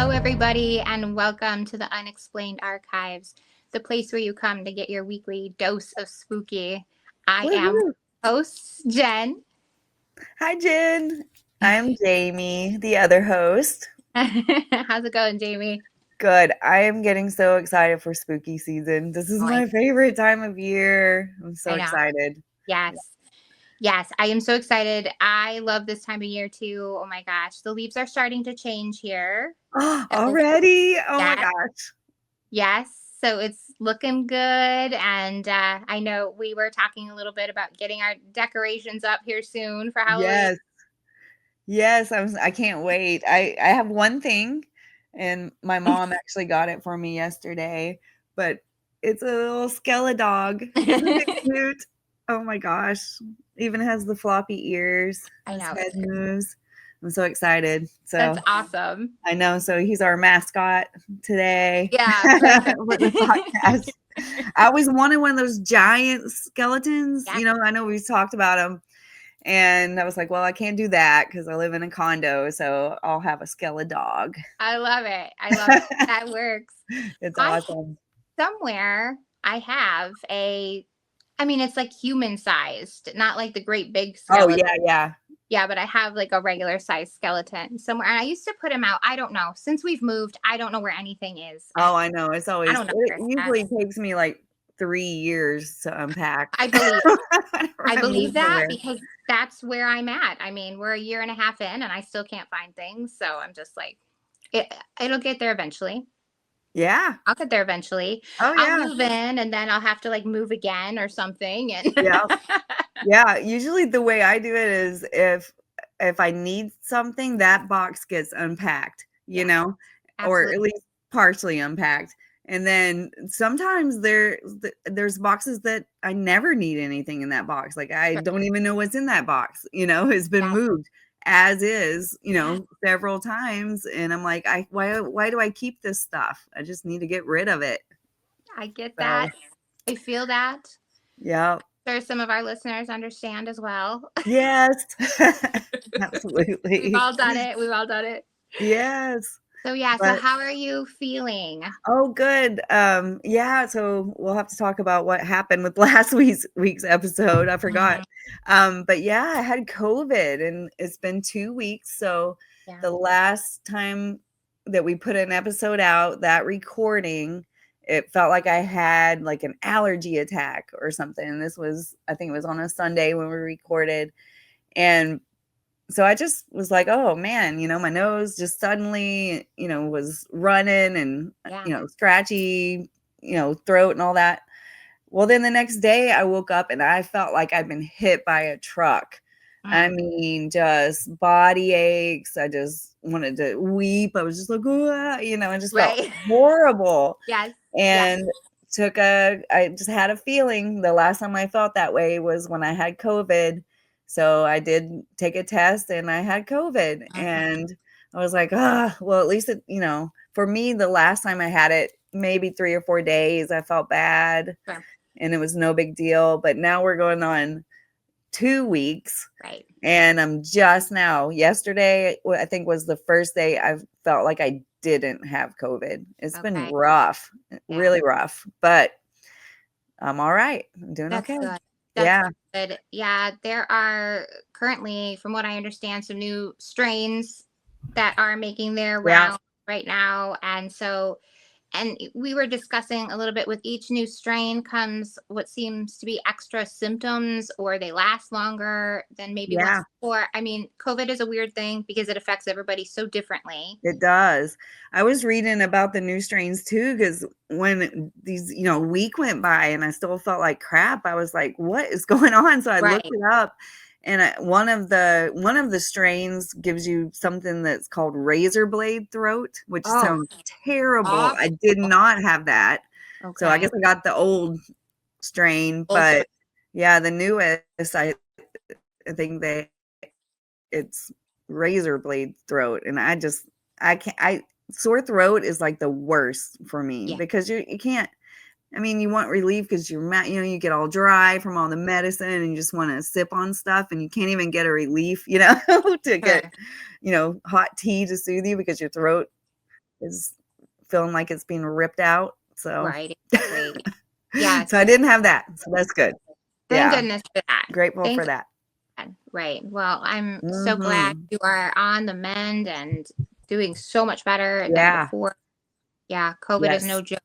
Hello, everybody, and welcome to the Unexplained Archives, the place where you come to get your weekly dose of spooky. I am Woohoo. host Jen. Hi, Jen. I'm Jamie, the other host. How's it going, Jamie? Good. I am getting so excited for spooky season. This is Oh, my favorite time of year. I'm so I know. excited. Yes. Yes, I am so excited. I love this time of year too. Oh my gosh. The leaves are starting to change here. Oh, So, already? Oh my yes. gosh. Yes. So it's looking good. And I know we were talking a little bit about getting our decorations up here soon for Halloween. Yes. Yes, I can't wait. I have one thing, and my mom actually got it for me yesterday, but it's a little dog. Isn't it cute? Oh my gosh. Even has the floppy ears. I His know. head moves. I'm so excited. That's So awesome. I know. So he's our mascot today Yeah, for the perfect. podcast. I always wanted one of those giant skeletons. Yeah, I know we've talked about them. And I was like, well, I can't do that because I live in a condo. So I'll have a dog. I love it. I love it. That works. It's I awesome. somewhere I have it's like human sized, not like the great big Oh, skeleton. yeah, yeah. Yeah, but I have like a regular size skeleton somewhere. And I used to put him out. I don't know. Since we've moved, I don't know where anything is. Oh, I know. It's I always don't know it where it's at. usually takes me like 3 years to unpack. I believe Whenever I I move believe that somewhere. because that's where I'm at. I mean, we're a year and a half in and I still can't find things. So I'm just like, it'll get there eventually. Yeah. I'll get there eventually. Oh, I'll yeah. move in and then I'll have to like move again or something. And Yeah. Yeah. Usually the way I do it is if I need something, that box gets unpacked, yeah, or at absolutely. least partially unpacked. And then sometimes there's boxes that I never need anything in that box. Like I Sure. don't even know what's in that box, it's been Yeah, moved as is, yeah, several times. And I'm like, why do I keep this stuff? I just need to get rid of it. I get that. So I feel that. yeah. Sure, some of our listeners understand as well. Yes. We've Absolutely. all done it. We've all done it. Yes. So yeah, so But how are you feeling? oh, good. Yeah, so we'll have to talk about what happened with last week's episode. I forgot. Mhm. But yeah, I had COVID and it's been 2 weeks. So Yeah. the last time that we put an episode out, that recording, it felt like I had like an allergy attack or something. This was, I think it was on a Sunday when we recorded. And so I just was like, oh man, my nose just suddenly, was running and, Yeah. scratchy, throat and all that. Well, then the next day I woke up and I felt like I'd been hit by a truck. I Mm. mean, just body aches. I just wanted to weep. I was just like, I just felt Right. horrible. Yes. Yes. And I just had a feeling the last time I felt that way was when I had COVID. So I did take a test and I had COVID. Mhm. And I was like, well, at least for me, the last time I had it, maybe 3 or 4 days, I felt bad Sure. and it was no big deal. But now we're going on 2 weeks. Right. And I'm just now, yesterday, I think was the first day I felt like I didn't have COVID. It's been Okay. rough, Yeah. really rough, but I'm all right. I'm doing That's okay. good. That's Yeah. good. Yeah, there are currently, from what I understand, some new strains that are making their Yeah. round right now. And we were discussing a little bit with each new strain comes what seems to be extra symptoms or they last longer than maybe Yeah. once before. I mean, COVID is a weird thing because it affects everybody so differently. It does. I was reading about the new strains too, because when these, week went by and I still felt like crap, I was like, what is going on? So I looked Right. it up and one of the strains gives you something that's called razor blade throat, which Oh, sounds terrible. awful. I did not have that. So I Okay. guess I got the old strain, Old strain. but yeah, the newest, I think it's razor blade throat. And I can't, sore throat is like the worst for me Yeah. because you can't, I mean, you want relief because you get all dry from all the medicine and you just want to sip on stuff and you can't even get a relief, to Sure. get, hot tea to soothe you because your throat is feeling like it's being ripped out. So, Right, exactly. Yeah, so I didn't have that. So that's good. thank Yeah. goodness for that. Grateful Thank for that. God. Right. Well, I'm so glad Hmm. you are on the mend and doing so much better than Yeah. before. Yeah, COVID is Yes. no joke.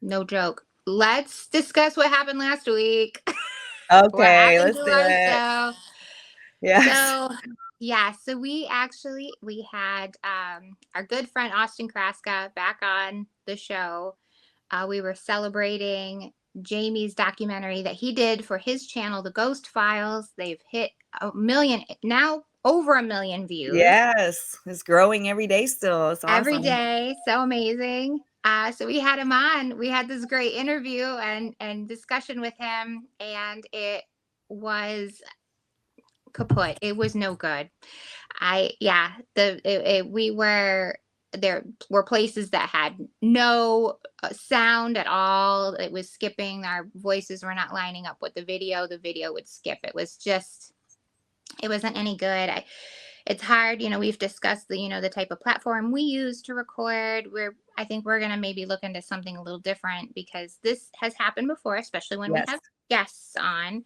No joke. Let's discuss what happened last week. What Okay. happened Let's to do our it. show? Yes. So, yeah, so we had our good friend Austin Kraska back on the show. We were celebrating Jamie's documentary that he did for his channel, The Ghost Files. They've hit a million, now over a million views Yes. It's growing every day still. It's every awesome. day. So amazing. So we had him on. We had this great interview and discussion with him, and it was kaput. It was no good. We were there were places that had no sound at all. It was skipping. Our voices were not lining up with the video. The video would skip. It wasn't any good. It's hard, we've discussed the type of platform we use to record. I think we're going to maybe look into something a little different because this has happened before, especially when we Yes. have guests on.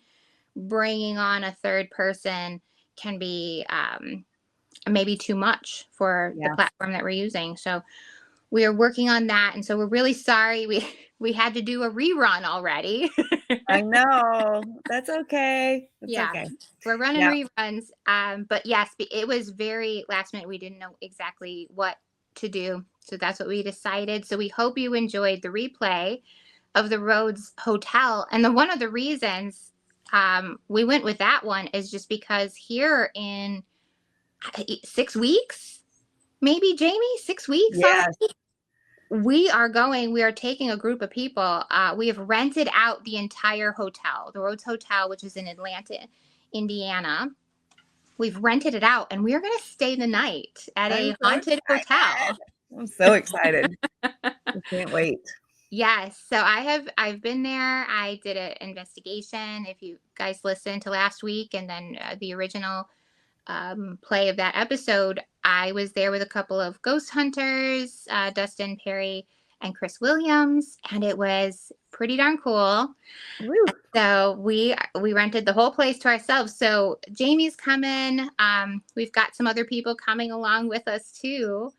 Bringing on a third person can be maybe too much for the Yeah. platform that we're using. So we are working on that, and so we're really sorry we had to do a rerun already. I know. That's okay. It's Yeah, okay. we're running Yeah. reruns. But yes, it was very last minute. We didn't know exactly what to do, so that's what we decided. So we hope you enjoyed the replay of the Rhodes Hotel, and one of the reasons we went with that one is just because here in 6 weeks, maybe Jamie, 6 weeks already. Yes. We are taking a group of people. We have rented out the entire hotel, the Rhodes Hotel, which is in Atlanta, Indiana. We've rented it out, and we are going to stay the night at I'm a so haunted excited. hotel. I'm so excited. I can't wait. Yes, so I've been there. I did an investigation. If you guys listened to last week and then the original play of that episode, I was there with a couple of ghost hunters, Dustin Perry and Chris Williams, and it was pretty darn cool. Woo. So we rented the whole place to ourselves. So Jamie's coming. We've got some other people coming along with us too.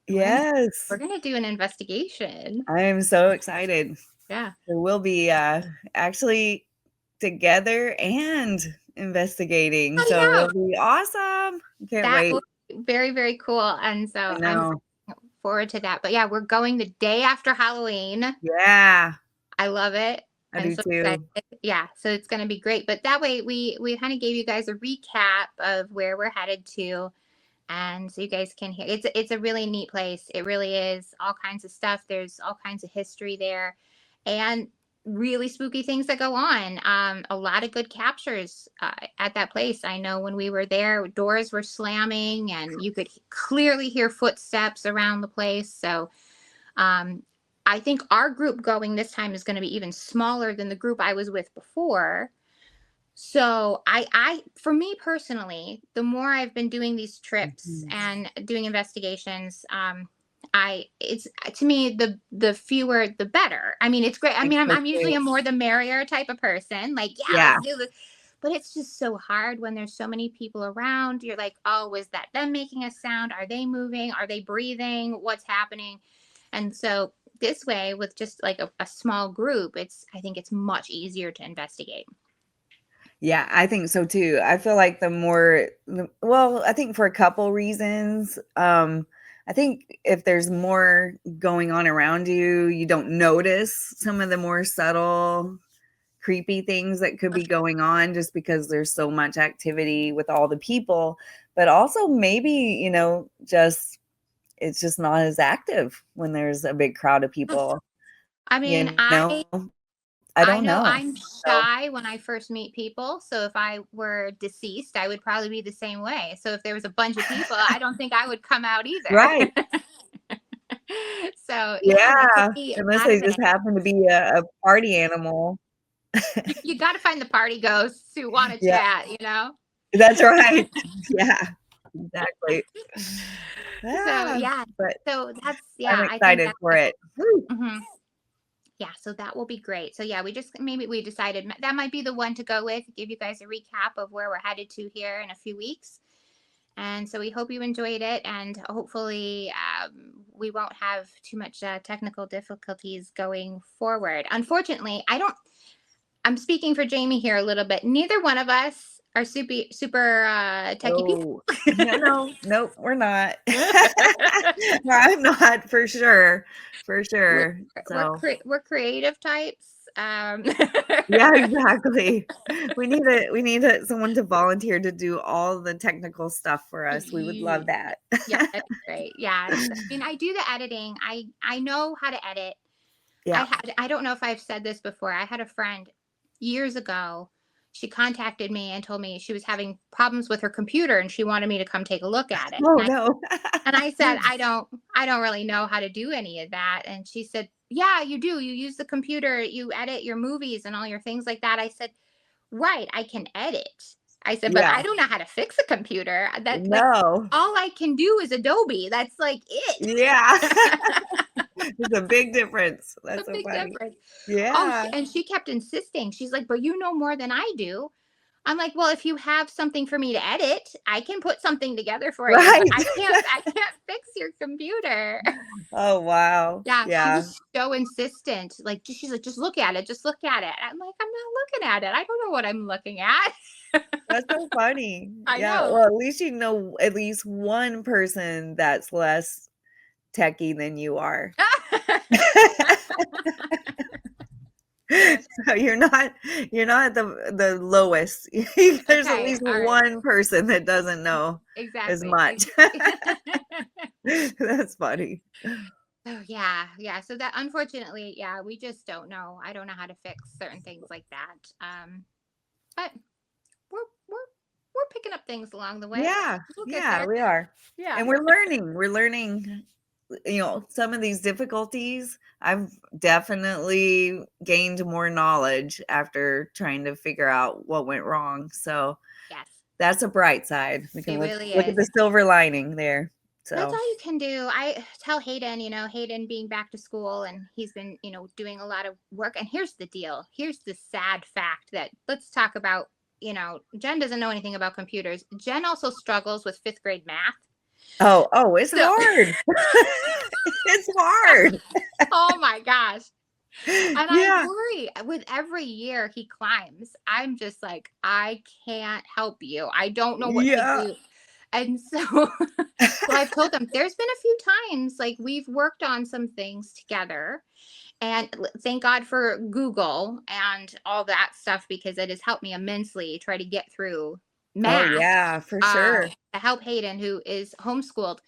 And Yes. we're gonna do an investigation. I am so excited. Yeah. So we'll be actually together and investigating. I So know. it'll be awesome. Can't That wait. was very, very cool. And I so I'm know. looking forward to that. But yeah, we're going the day after Halloween. Yeah, I love it. I I'm do so excited. too. Yeah, so it's going to be great. But that way we kind of gave you guys a recap of where we're headed to, and so you guys can hear. It's a really neat place. It really is. All kinds of stuff. There's all kinds of history there, and really spooky things that go on. A lot of good captures at that place. I know when we were there, doors were slamming, and you could clearly hear footsteps around the place. So um, I think our group going this time is going to be even smaller than the group I was with before. So for me personally, the more I've been doing these trips Mhm. and doing investigations, it's to me the fewer the better. I mean, it's great. I It's mean, so I'm usually cute. a more the merrier type of person. Like, yeah, Yeah, let's do this. But it's just so hard when there's so many people around. You're like, oh, was that them making a sound? Are they moving? Are they breathing? What's happening? And so this way, with just like a small group, I think it's much easier to investigate. yeah, I think so too. I feel like well, I think for a couple reasons. I think if there's more going on around you, you don't notice some of the more subtle, creepy things that could be going on just because there's so much activity with all the people. But also maybe, just it's just not as active when there's a big crowd of people, I mean, you know? I I don't know know. I'm So, shy when I first meet people. So if I were deceased, I would probably be the same way. So if there was a bunch of people, I don't think I would come out either. right. So yeah, that could Yeah, be a unless lot they of just it. happen to be a party animal. You got to find the party ghosts who want to Yeah, chat, you know? that's right. Yeah, Exactly. So Yeah, yeah, but so that's I'm I think excited that's for it. Woo. mhm. Yeah, so that will be great. So yeah, we decided that might be the one to go with. Give you guys a recap of where we're headed to here in a few weeks. And so we hope you enjoyed it, and hopefully we won't have too much technical difficulties going forward. Unfortunately, I don't. I'm speaking for Jamie here a little bit. Neither one of us are super techie people. Oh, no, nope, we're not. No, I'm not for sure, for we're sure. So, we're creative types. yeah, exactly. We need someone to volunteer to do all the technical stuff for us. We would love that. Yeah, that'd be great. Yeah, I mean, I do the editing. I know how to edit. Yeah. I don't know if I've said this before. I had a friend years ago. She contacted me and told me she was having problems with her computer and she wanted me to come take a look at it. Oh, no. And I said, I don't really know how to do any of that. And she said, yeah, you do. You use the computer, you edit your movies and all your things like that. I said, right, I can edit. I said, but Yeah. I don't know how to fix a computer. That like No. all I can do is Adobe. That's like it. Yeah. There's a big difference. A That's so big funny. difference. Oh, Yeah. and she kept insisting. She's like, but you know more than I do. I'm like, well, if you have something for me to edit, I can put something together for you, but Right. I can't fix your computer. Oh, wow. Yeah, she Yeah. was so insistent. Like, she's like, just look at it, just look at it. I'm like, I'm not looking at it. I don't know what I'm looking at. That's so funny. I Yeah, know. well, at least you know at least one person that's less techie than you are. So you're not the lowest. There's at Okay, least all right. one person that doesn't know as Exactly. much. That's funny. Oh yeah, yeah. So that unfortunately, yeah, we just don't know. I don't know how to fix certain things like that. But we're we're we're picking up things along the way. Yeah, We'll get yeah, there. we are. Yeah. And we're learning, some of these difficulties. I've definitely gained more knowledge after trying to figure out what went wrong. So Yes. that's a bright side. We can It look really look at is. the silver lining there. That's So all you can do. I tell Hayden, Hayden being back to school and he's been, doing a lot of work. And here's the deal. Here's the sad fact that let's talk about, Jen doesn't know anything about computers. Jen also struggles with fifth grade math. oh, it's So, hard. It's hard. oh my gosh. And I Yeah. worry with every year he climbs. I'm just like, I can't help you. I don't know what to Yeah. do. And so, so I've told them there's been a few times like we've worked on some things together. And thank God for Google and all that stuff because it has helped me immensely try to get through Oh, math yeah, for sure. to help Hayden, who is homeschooled.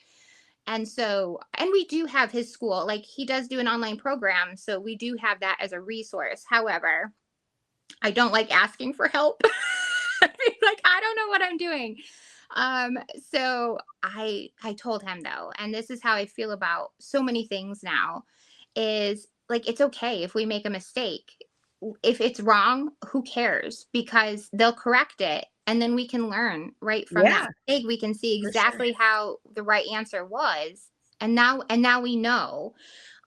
And so, and we do have his school, like he does do an online program. So we do have that as a resource. However, I don't like asking for help. Like, I don't know what I'm doing. So I told him though, and this is how I feel about so many things now, is like it's okay if we make a mistake. If it's wrong, who cares? Because they'll correct it and then we can learn right from Yeah, that mistake. We can see for sure. exactly how the right answer was. And now we know.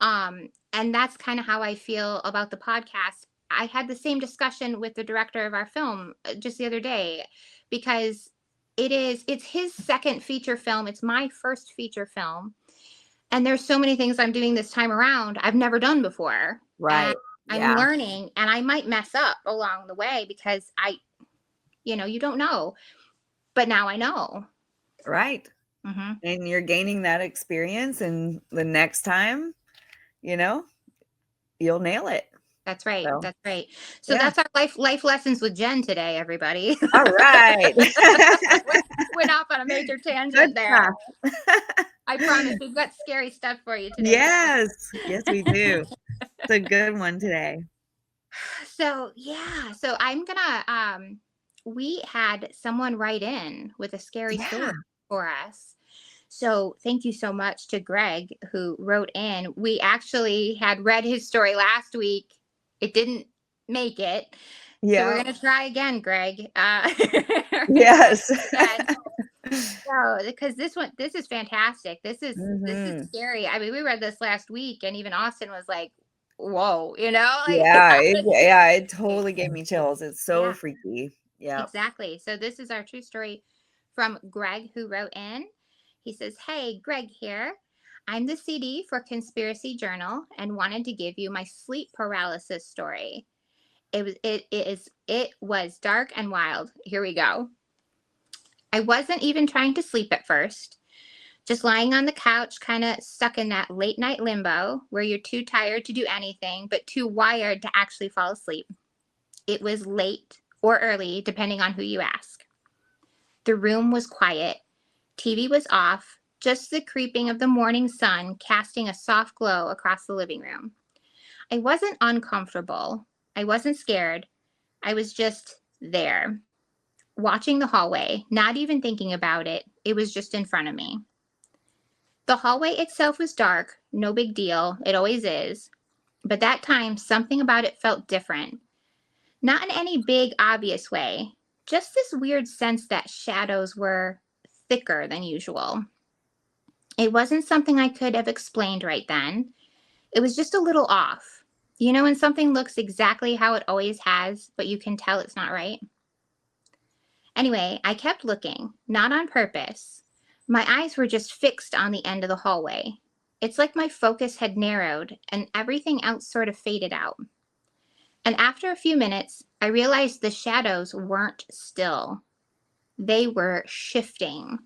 And that's kind of how I feel about the podcast. I had the same discussion with the director of our film just the other day because it's his second feature film. It's my first feature film. And there's so many things I'm doing this time around I've never done before. And Right. I'm Yeah. learning and I might mess up along the way because you don't know. But now I know. Right. Hmm. And you're gaining that experience, and the next time, you know, you'll nail it. That's right. So, That's right. So yeah. that's our life lessons with Jen today, everybody. All right. Went off on a major tangent Good there. stuff. I promise we've got scary stuff for you today. Yes. Yes, we do. It's a good one today. So yeah. So I'm gonna we had someone write in with a scary story Yeah. for us. So thank you so much to Greg who wrote in. We actually had read his story last week. It didn't make it. So we're Yeah. gonna try again, Greg. Yes. No, because this is fantastic. This is Hmm. scary. I mean, we read this last week, and even Austin was like, "Whoa," you know, like Yeah, that was it crazy. totally gave me chills. It's so Yeah, freaky. Yep. exactly. So this is our true story from Greg, who wrote in. He says, "Hey, Greg here. I'm the CD for Conspiracy Journal, and wanted to give you my sleep paralysis story. It was dark and wild. Here we go. I wasn't even trying to sleep at first. Just lying on the couch, kind of stuck in that late night limbo where you're too tired to do anything, but too wired to actually fall asleep. It was late or early, depending on who you ask. The room was quiet. TV was off, just the creeping of the morning sun casting a soft glow across the living room. I wasn't uncomfortable. I wasn't scared. I was just there, watching the hallway, not even thinking about it. It was just in front of me. The hallway itself was dark, no big deal, it always is. But that time, something about it felt different. Not in any big, obvious way, just this weird sense that shadows were thicker than usual. It wasn't something I could have explained right then. It was just a little off. You know, when something looks exactly how it always has, but you can tell it's not right? Anyway, I kept looking, not on purpose. My eyes were just fixed on the end of the hallway. It's like my focus had narrowed and everything else sort of faded out. And after a few minutes, I realized the shadows weren't still. They were shifting.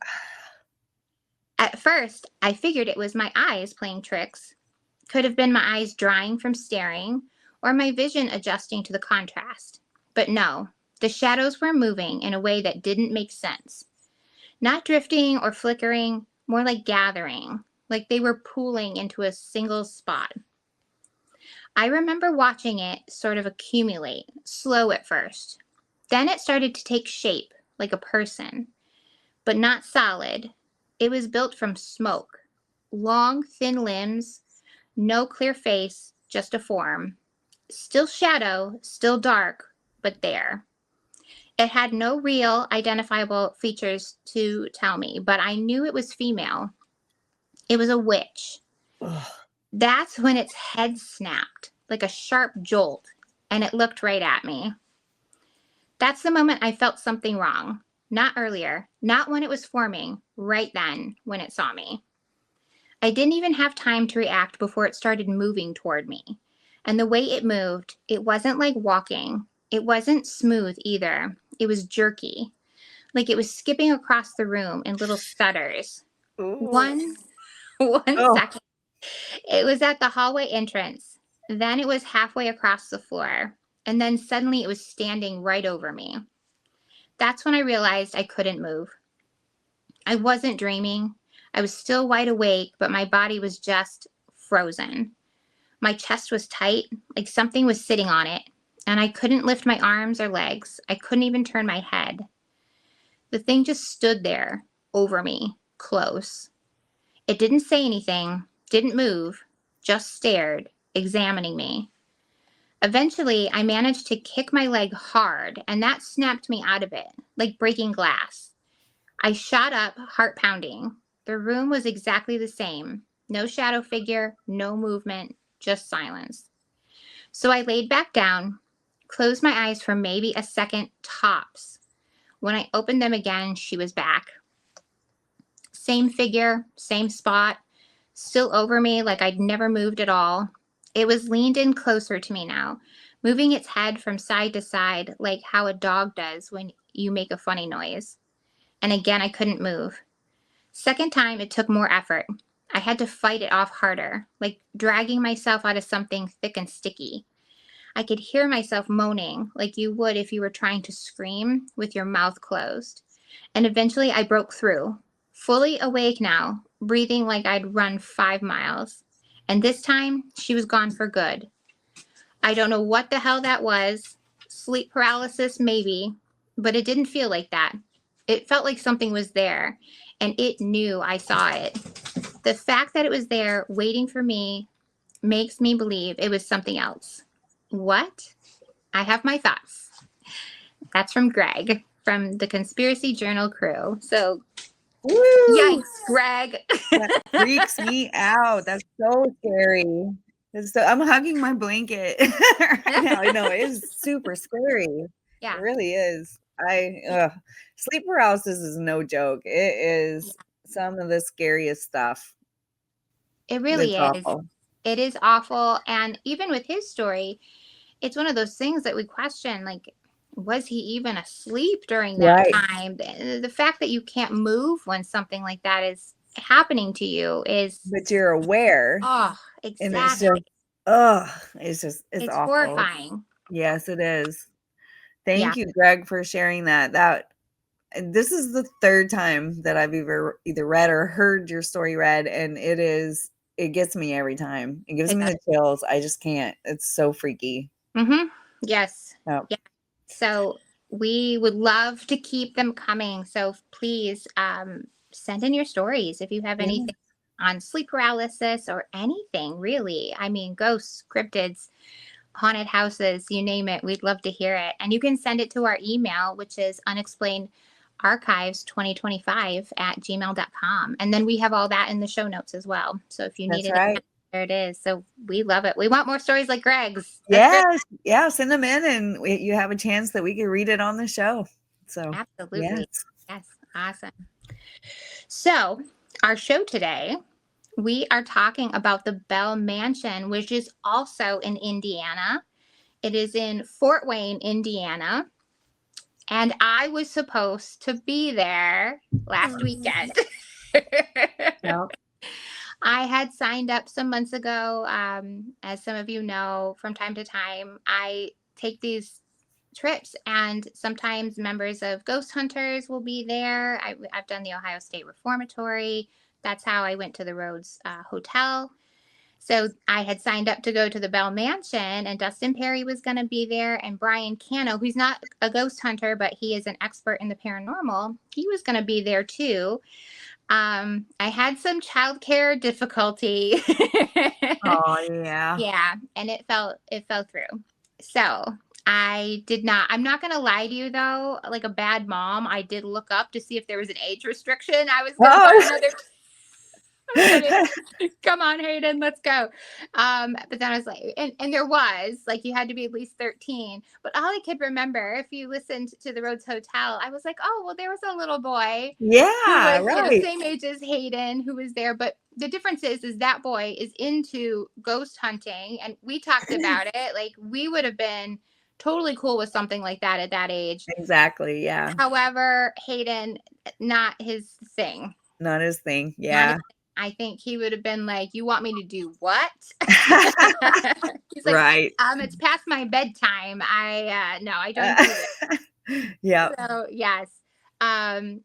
At first, I figured it was my eyes playing tricks. Could have been my eyes drying from staring, or my vision adjusting to the contrast. But no, the shadows were moving in a way that didn't make sense. Not drifting or flickering, more like gathering, like they were pooling into a single spot. I remember watching it sort of accumulate, slow at first. Then it started to take shape, like a person, but not solid. It was built from smoke, long, thin limbs, no clear face, just a form. Still shadow, still dark, but there. It had no real identifiable features to tell me, but I knew it was female. It was a witch. Ugh. That's when its head snapped, like a sharp jolt, and it looked right at me. That's the moment I felt something wrong. Not earlier, not when it was forming, right then, when it saw me. I didn't even have time to react before it started moving toward me. And the way it moved, it wasn't like walking. It wasn't smooth either. It was jerky, like it was skipping across the room in little stutters. Ooh. One, one Oh. second. It was at the hallway entrance. Then it was halfway across the floor. And then suddenly it was standing right over me. That's when I realized I couldn't move. I wasn't dreaming. I was still wide awake, but my body was just frozen. My chest was tight, like something was sitting on it, and I couldn't lift my arms or legs. I couldn't even turn my head. The thing just stood there, over me, close. It didn't say anything, didn't move, just stared, examining me. Eventually, I managed to kick my leg hard, and that snapped me out of it, like breaking glass. I shot up, heart pounding. The room was exactly the same. No shadow figure, no movement, just silence. So I laid back down, closed my eyes for maybe a second tops. When I opened them again, she was back. Same figure, same spot, still over me like I'd never moved at all. It was leaned in closer to me now, moving its head from side to side like how a dog does when you make a funny noise. And again, I couldn't move. Second time, it took more effort. I had to fight it off harder, like dragging myself out of something thick and sticky. I could hear myself moaning, like you would if you were trying to scream with your mouth closed. And eventually, I broke through, fully awake now, breathing like I'd run 5 miles. And this time, she was gone for good. I don't know what the hell that was. Sleep paralysis, maybe, but it didn't feel like that. It felt like something was there, and it knew I saw it. The fact that it was there waiting for me makes me believe it was something else. What? I have my thoughts. That's from Greg from the Conspiracy Journal crew. So Woo! Yikes, Greg. That freaks me out. That's so scary. I'm hugging my blanket right now. I know it is super scary. It Yeah, really is. Sleep paralysis is no joke. It is some of the scariest stuff. it It's really is. awful. It is awful. And even with his story, it's one of those things that we question, like, was he even asleep during that Right. time? The fact that you can't move when something like that is happening to you is, But you're aware. oh, And it's exactly. just, it's It's awful. horrifying. Yes, it is. Yeah. Thank you, Greg, for sharing that. And this is the third time that I've either read or heard your story read, and it gets me every time. It gives It me does. the chills. I just can't. It's so freaky. Mm-hmm. Yes. Oh, Yeah. So we would love to keep them coming. So please send in your stories if you have yeah. anything on sleep paralysis or anything really. I mean, ghosts, cryptids, haunted houses, you name it. We'd love to hear it. And you can send it to our email, which is unexplained archives 2025 at gmail.com. And then we have all that in the show notes as well. So if you need That's it, right. there it is. So we love it. We want more stories like Greg's. That's great. Yes. Yeah. Send them in, and you have a chance that we can read it on the show. So, yes. Absolutely. Yes. Awesome. So, our show today, we are talking about the Bell Mansion, which is also in Indiana. It is in Fort Wayne, Indiana. And I was supposed to be there last weekend. Yep. I had signed up some months ago. As some of you know, from time to time, I take these trips, and sometimes members of Ghost Hunters will be there. I've done the Ohio State Reformatory. That's how I went to the Rhodes Hotel. So I had signed up to go to the Bell Mansion, and Dustin Perry was going to be there, and Brian Cano, who's not a ghost hunter, but he is an expert in the paranormal. He was going to be there too. I had some childcare difficulty. Oh, yeah. Yeah, and it fell through. So I did not. I'm not gonna lie to you though. Like a bad mom, I did look up to see if there was an age restriction. I was gonna buy Oh. another. I was gonna, come on, Hayden, let's go. But then I was like, and there was like you had to be at least 13. But all I could remember, if you listened to the Rhodes Hotel, I was like, oh well, there was a little boy who Yeah. was Right. same age as Hayden who was there. But the difference is that boy is into ghost hunting, and we talked about it. Like we would have been totally cool with something like that at that age. Exactly. Yeah. However, Hayden, not his thing. Not his thing. Not his Yeah. thing. I think he would have been like, "You want me to do what?" He's like, Right. It's past my bedtime. No, I don't do it." Yeah. So yes.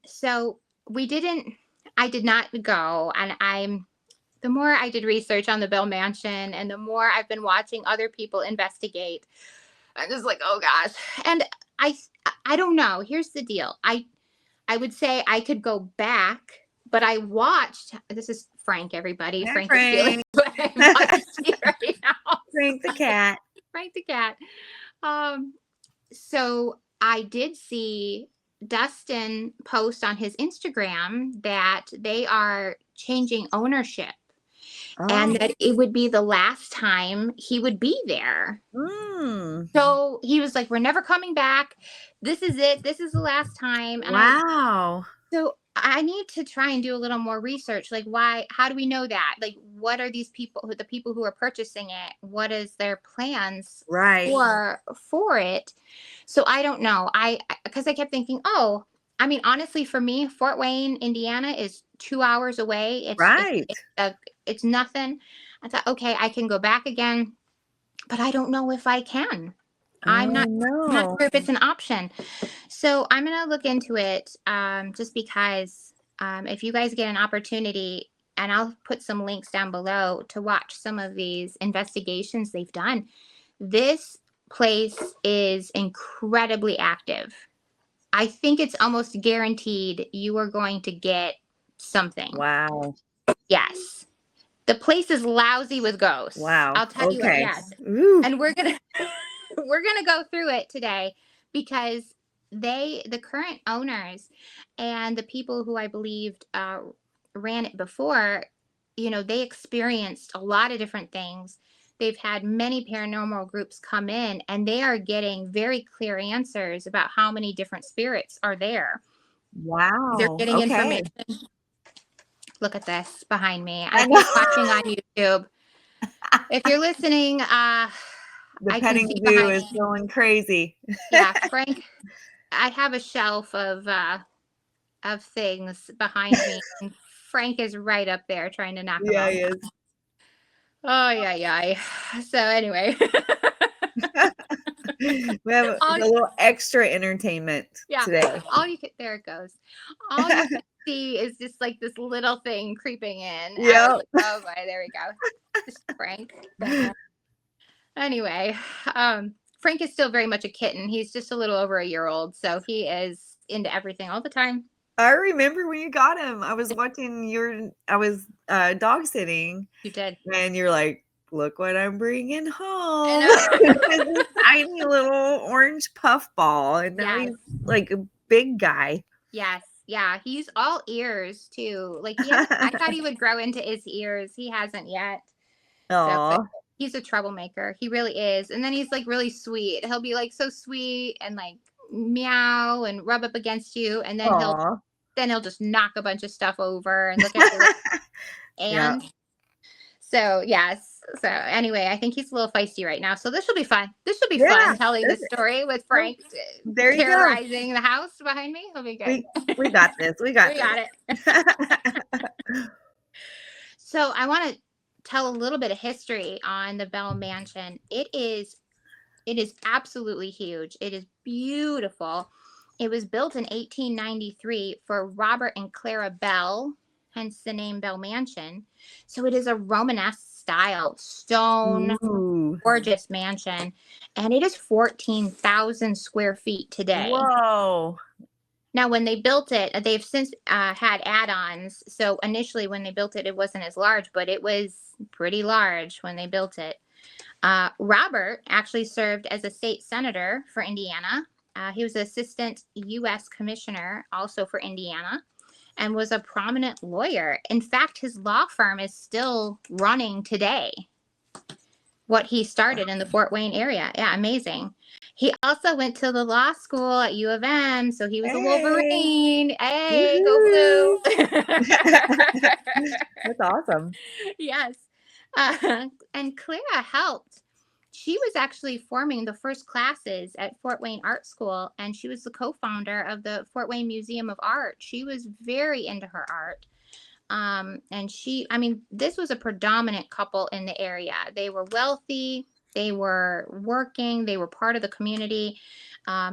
So we didn't. I did not go, and the more I did research on the Bell Mansion, and the more I've been watching other people investigate, I'm just like, oh gosh. And I I don't know. Here's the deal. I would say I could go back, but I watched. This is Frank, everybody. Yeah, Frank is feeling Frank. what I'm watching right now. Frank the cat. Frank the cat. Um, so I did see Dustin post on his Instagram that they are changing ownership, and Oh. that it would be the last time he would be there. Mm. So he was like, "We're never coming back. This is it. This is the last time." And Wow. so I need to try and do a little more research. Like, why? How do we know that? Like, what are these people? The people who are purchasing it? What is their plans Right. for it? So I don't know. Because I kept thinking, oh, I mean, honestly, for me, Fort Wayne, Indiana, is 2 hours away. Right. It's nothing. I thought, okay, I can go back again, but I don't know if I can. I'm Oh, not no. sure if it's an option. So I'm gonna look into it, just because if you guys get an opportunity, and I'll put some links down below to watch some of these investigations they've done. This place is incredibly active. I think it's almost guaranteed you are going to get something. Wow. Yes. The place is lousy with ghosts. Wow. I'll tell you what, Okay. yes. Ooh. And we're gonna go through it today, because the current owners and the people who I believed ran it before, they experienced a lot of different things. They've had many paranormal groups come in, and they are getting very clear answers about how many different spirits are there. They're Wow. getting Okay. information. Look at this behind me. I If know. you're watching on YouTube, if you're listening, The I can see petting zoo behind is me. going crazy. Yeah, Frank. I have a shelf of things behind me, and Frank is right up there trying to knock them Yeah, off. he is. Oh yeah, yeah. So anyway, We have a all little extra entertainment yeah, today. all you can there it goes. All you can see is just like this little thing creeping in. I was Yep. like, oh boy, there we go. Just Frank. Anyway, Frank is still very much a kitten. He's just a little over a year old, so he is into everything all the time. I remember when you got him. I was dog sitting, You did. and you're like, "Look what I'm bringing I home." know. It's this tiny little orange puffball, and now Yes. he's like a big guy. Yes. Yeah. He's all ears too. Like he has, I thought he would grow into his ears. He hasn't yet. So, but Aw. he's a troublemaker. He really is. And then he's like really sweet. He'll be like so sweet and like meow and rub up against you. And then Aw. he'll just knock a bunch of stuff over and look at you like, Yeah. and so yes. So anyway, I think he's a little feisty right now. So this will be fun. This will be Yeah. fun telling the story with Frank There you go. terrorizing the house behind me. It'll be good. We got this. We got We got it. this. So I want to tell a little bit of history on the Bell Mansion. It is absolutely huge. It is beautiful. It was built in 1893 for Robert and Clara Bell, hence the name Bell Mansion. So it is a Romanesque style stone Ooh. gorgeous mansion, and it is 14,000 square feet today. Whoa. Now, when they built it, they've since had add-ons. So initially, when they built it, it wasn't as large, but it was pretty large when they built it. Robert actually served as a state senator for Indiana. He was assistant U.S. commissioner also for Indiana and was a prominent lawyer. In fact, his law firm is still running today, what he started in the Fort Wayne area. Yeah, amazing. He also went to the law school at U of M, so he was a Wolverine. Hey, go blue. That's awesome. Yes. And Clara helped. She was actually forming the first classes at Fort Wayne Art School, and she was the co-founder of the Fort Wayne Museum of Art. She was very into her art. And this was a predominant couple in the area. They were wealthy, they were working, they were part of the community.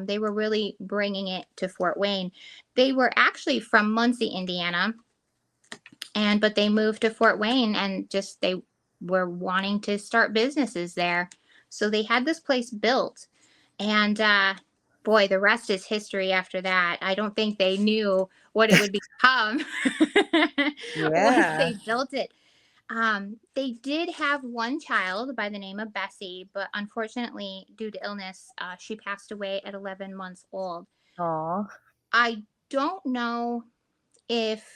They were really bringing it to Fort Wayne. They were actually from Muncie, Indiana, but they moved to Fort Wayne and they were wanting to start businesses there. So they had this place built, and boy, the rest is history after that. I don't think they knew what it would become once they built it. They did have one child by the name of Bessie, but unfortunately, due to illness, she passed away at 11 months old. Aw. I don't know if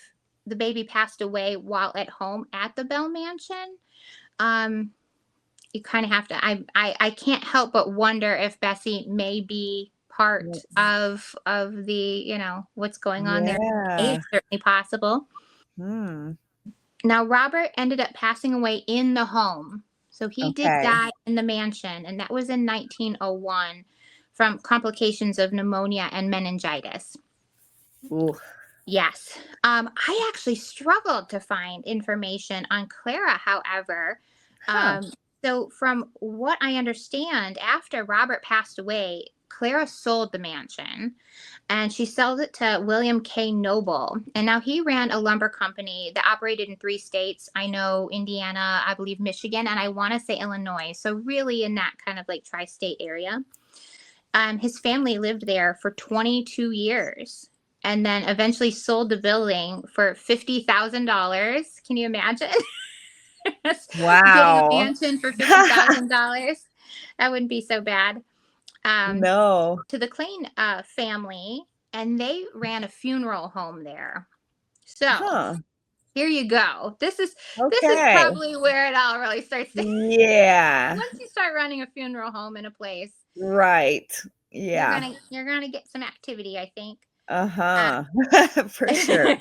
the baby passed away while at home at the Bell Mansion. You kind of have to. I can't help but wonder if Bessie may be part of the what's going on there. It's certainly possible. Now Robert ended up passing away in the home, so he did die in the mansion, and that was in 1901 from complications of pneumonia and meningitis. Ooh. Yes. I actually struggled to find information on Clara, however. So from what I understand, after Robert passed away, Clara sold the mansion, and she sold it to William K. Noble. And now he ran a lumber company that operated in 3 states. I know Indiana, I believe Michigan, and I want to say Illinois. So really in that kind of like tri-state area. His family lived there for 22 years. And then eventually sold the building for $50,000. Can you imagine? Wow. Getting a mansion for $50,000. That wouldn't be so bad. um, No. to the Klein family, and they ran a funeral home there. So Huh. here you go. This is Okay. probably where it all really starts to. Yeah. Once you start running a funeral home in a place, Right. you're Yeah. gonna you're gonna get some activity, I think. Uh, Uh-huh. For sure.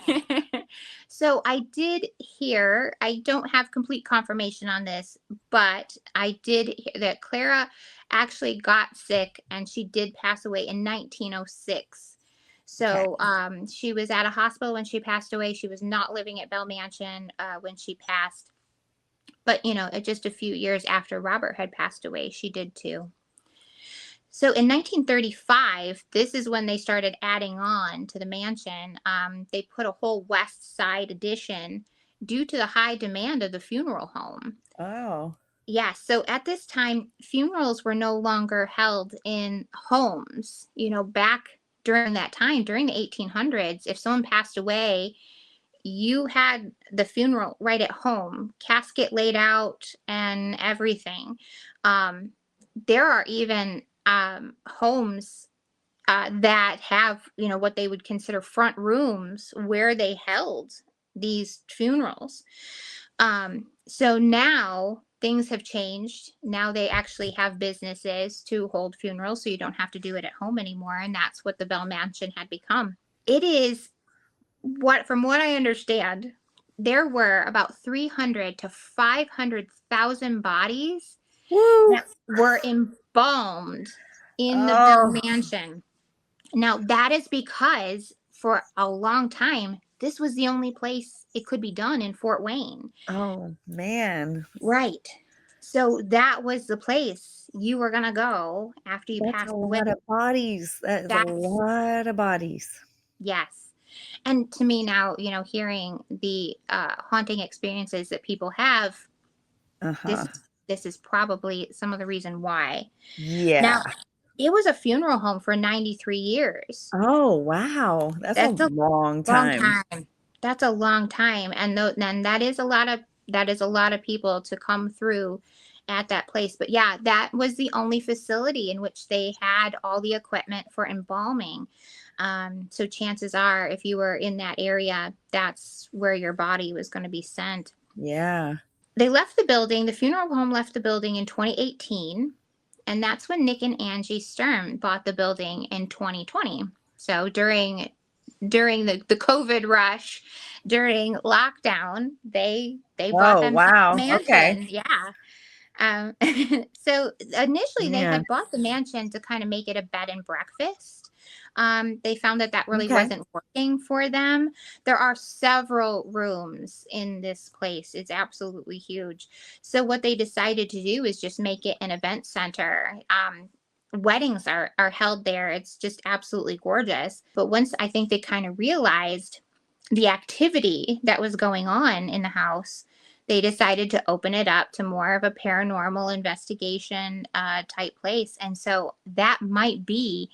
so I did hear, I don't have complete confirmation on this, but I did hear that Clara actually got sick and she did pass away in 1906. Okay. So she was at a hospital when she passed away. She was not living at Bell Mansion when she passed. But, just a few years after Robert had passed away, she did too. So in 1935, this is when they started adding on to the mansion. They put a whole west side addition due to the high demand of the funeral home. Oh. Yes. So at this time, funerals were no longer held in homes. Back during that time, during the 1800s, if someone passed away, you had the funeral right at home, casket laid out and everything. Um, there are even homes that have, what they would consider front rooms where they held these funerals. So now things have changed. Now they actually have businesses to hold funerals, so you don't have to do it at home anymore. And that's what the Bell Mansion had become. It is from what I understand, there were about 300 to 500,000 bodies Woo. that were embalmed in the Bell Oh. Mansion. Now, that is because for a long time, this was the only place it could be done in Fort Wayne. Oh, man. Right. So that was the place you were going to go after you That's a passed away. lot of bodies. That is a That's, lot of bodies. yes. And to me now, hearing the haunting experiences that people have, Uh-huh. this is probably some of the reason why. Yeah. Now, it was a funeral home for 93 years. Oh, wow. That's a That's a long long time. time. That's a long time, and then that is a lot of people to come through at that place. But yeah, that was the only facility in which they had all the equipment for embalming. So chances are, if you were in that area, that's where your body was going to be sent. Yeah. They left the building. The funeral home left the building in 2018, and that's when Nick and Angie Sturm bought the building in 2020. So during the COVID rush, during lockdown, they bought Oh, themselves a wow. Okay. mansion. Yeah. Um, so initially they Yeah. had bought the mansion to kind of make it a bed and breakfast. They found that really Okay. wasn't working for them. There are several rooms in this place. It's absolutely huge. So what they decided to do is just make it an event center. Weddings are held there. It's just absolutely gorgeous. But once I think they kind of realized the activity that was going on in the house, they decided to open it up to more of a paranormal investigation type place. And so that might be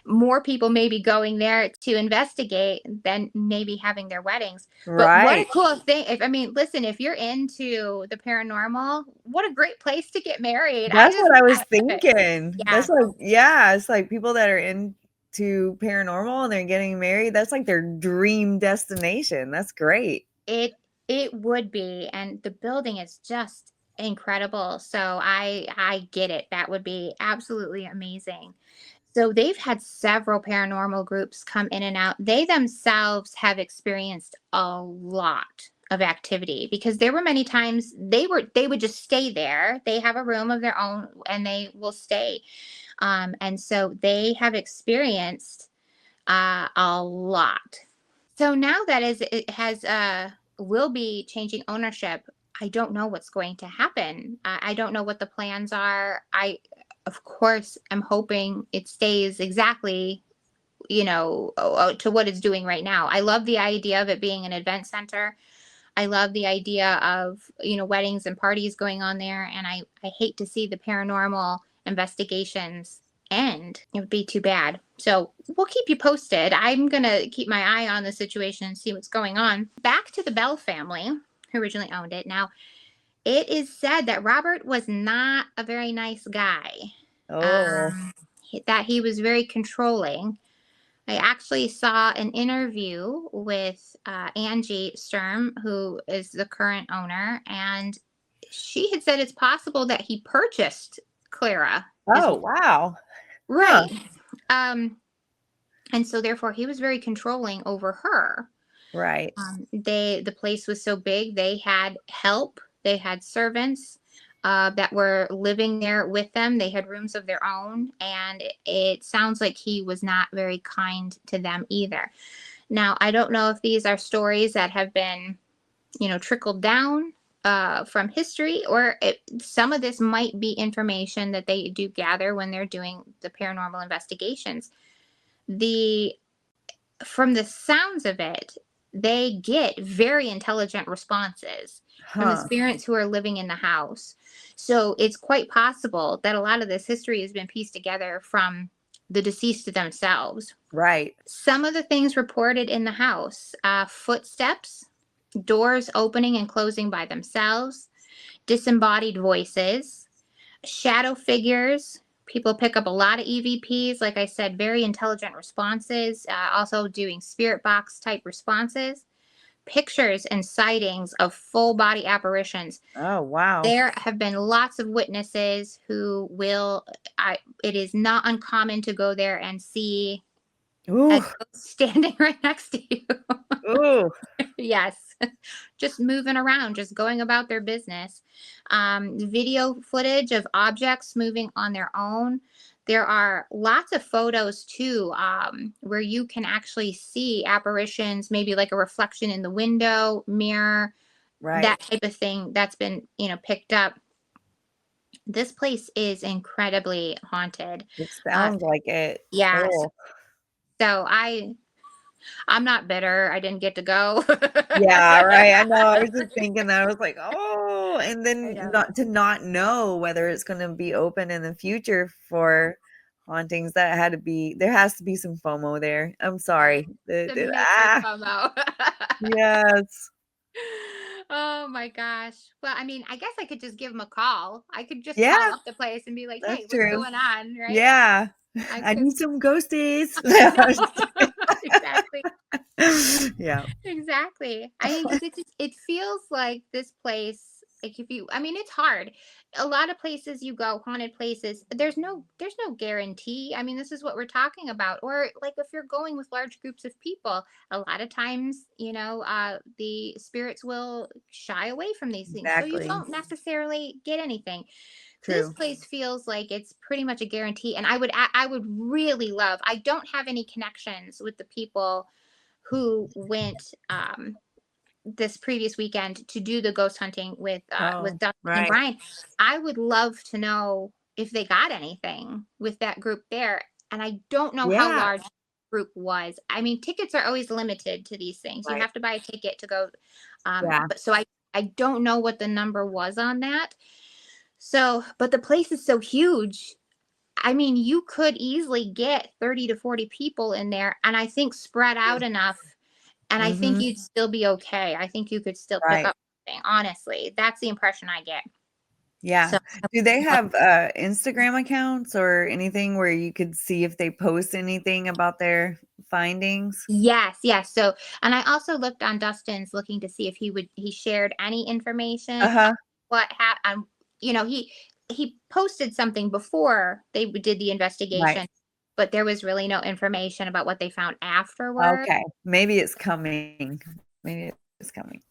more people maybe going there to investigate than maybe having their weddings. But what a Right. cool thing. Listen, if you're into the paranormal, what a great place to get married. That's what I was I love it. thinking. Yeah, That's like, yeah, it's like people that are into paranormal and they're getting married. That's like their dream destination. That's great. it would be. And the building is just incredible. So I get it. That would be absolutely amazing. So they've had several paranormal groups come in and out. They themselves have experienced a lot of activity because there were many times they would just stay there. They have a room of their own and they will stay. And so they have experienced a lot. So now that it has will be changing ownership. I don't know what's going to happen. I don't know what the plans are. I, of course, am hoping it stays exactly, to what it's doing right now. I love the idea of it being an event center. I love the idea of, weddings and parties going on there. And I hate to see the paranormal investigations end. It would be too bad. So we'll keep you posted. I'm going to keep my eye on the situation and see what's going on. Back to the Bell family, who originally owned it. Now, it is said that Robert was not a very nice guy. Oh, Um, that he was very controlling. I actually saw an interview with Angie Sturm, who is the current owner, and she had said it's possible that he purchased Clara as Oh, well. wow. Huh. Right. And so therefore he was very controlling over her. Right. The place was so big, they had help, they had servants that were living there with them. They had rooms of their own, and it sounds like he was not very kind to them either. Now, I don't know if these are stories that have been, trickled down from history, or some of this might be information that they do gather when they're doing the paranormal investigations. From the sounds of it, they get very intelligent responses from the Huh. spirits who are living in the house. So it's quite possible that a lot of this history has been pieced together from the deceased themselves. Right. Some of the things reported in the house: footsteps, doors opening and closing by themselves, disembodied voices, shadow figures. People pick up a lot of EVPs. Like I said, very intelligent responses. Also doing spirit box type responses. Pictures and sightings of full body apparitions. Oh, wow. There have been lots of witnesses who will. It is not uncommon to go there and see Ooh. a ghost standing right next to you. Ooh. Yes, just moving around, just going about their business. Video footage of objects moving on their own. There are lots of photos too, where you can actually see apparitions, maybe like a reflection in the window, mirror, Right. that type of thing that's been, picked up. This place is incredibly haunted. It sounds like it. Yes. Oh. So I'm not bitter. I didn't get to go. Yeah, right. I know. I was just thinking that. I was like, oh, and I then know. not know whether it's going to be open in the future for hauntings. There has to be some FOMO there. I'm sorry. Domestic FOMO. Yes. Oh my gosh. Well, I mean, I guess I could just give them a call. I could just Yeah, call up the place and be like, "Hey, that's what's true. going on?" Right? Yeah. I I could. need some ghosties. I know. Exactly. Yeah. Exactly. I mean, because it feels like this place. Like I mean, it's hard. A lot of places you go, haunted places. There's no guarantee. I mean, this is what we're talking about. Or like if you're going with large groups of people, a lot of times, the spirits will shy away from these things, so you Exactly. don't necessarily get anything. This True. place feels like it's pretty much a guarantee, and I would really love. I don't have any connections with the people who went this previous weekend to do the ghost hunting with Oh, Dustin and right. Brian. I would love to know if they got anything with that group there, and I don't know how Yeah. large the group was. I mean, tickets are always limited to these things. You Right. have to buy a ticket to go. Yeah. But so I don't know what the number was on that. So, but the place is so huge. I mean, you could easily get 30 to 40 people in there, and I think spread out enough, and I think Mm-hmm. you'd still be okay. I think you could still pick Right. up something. Honestly, that's the impression I get. Yeah. So, Do they have Instagram accounts or anything where you could see if they post anything about their findings? yes, yes. So, and I also looked on Dustin's, looking to see if he shared any information on Uh-huh. what happened. He posted something before they did the Right. investigation, but there was really no information about what they found afterward. Okay. Maybe it's coming. Maybe it's coming.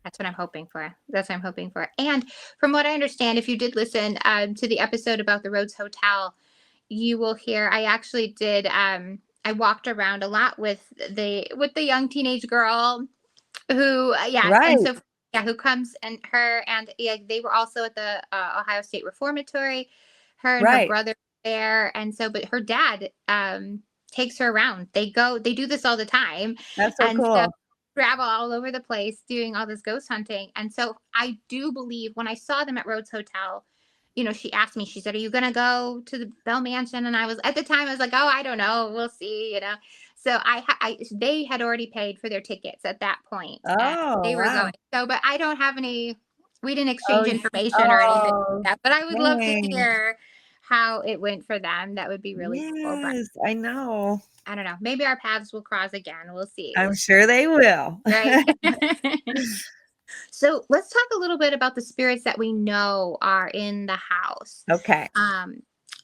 That's what I'm hoping for. That's what I'm hoping for. And from what I understand, if you did listen to the episode about the Rhodes Hotel, you will hear I actually did. I walked around a lot with the young teenage girl who, yes, and Right. so yeah, who comes, and her and yeah, they were also at the Ohio State Reformatory. Her and her Right. brother were there, and so but her dad takes her around. They do this all the time, That's so and so cool. travel all over the place doing all this ghost hunting. And so I do believe when I saw them at Rhodes Hotel, she asked me, she said, "Are you going to go to the Bell Mansion?" And I was, at the time, I was like, "Oh, I don't know. We'll see." So they had already paid for their tickets at that point, and Oh, they were wow. going. So, but I don't have any, we didn't Oh, exchange information or anything like oh, that, but I would love to dang. hear how it went for them. That would be really cool. But Yes, I know. I don't know. Maybe our paths will cross again. We'll see. I'm sure they will. Right. So let's talk a little bit about the spirits that we know are in the house. Okay.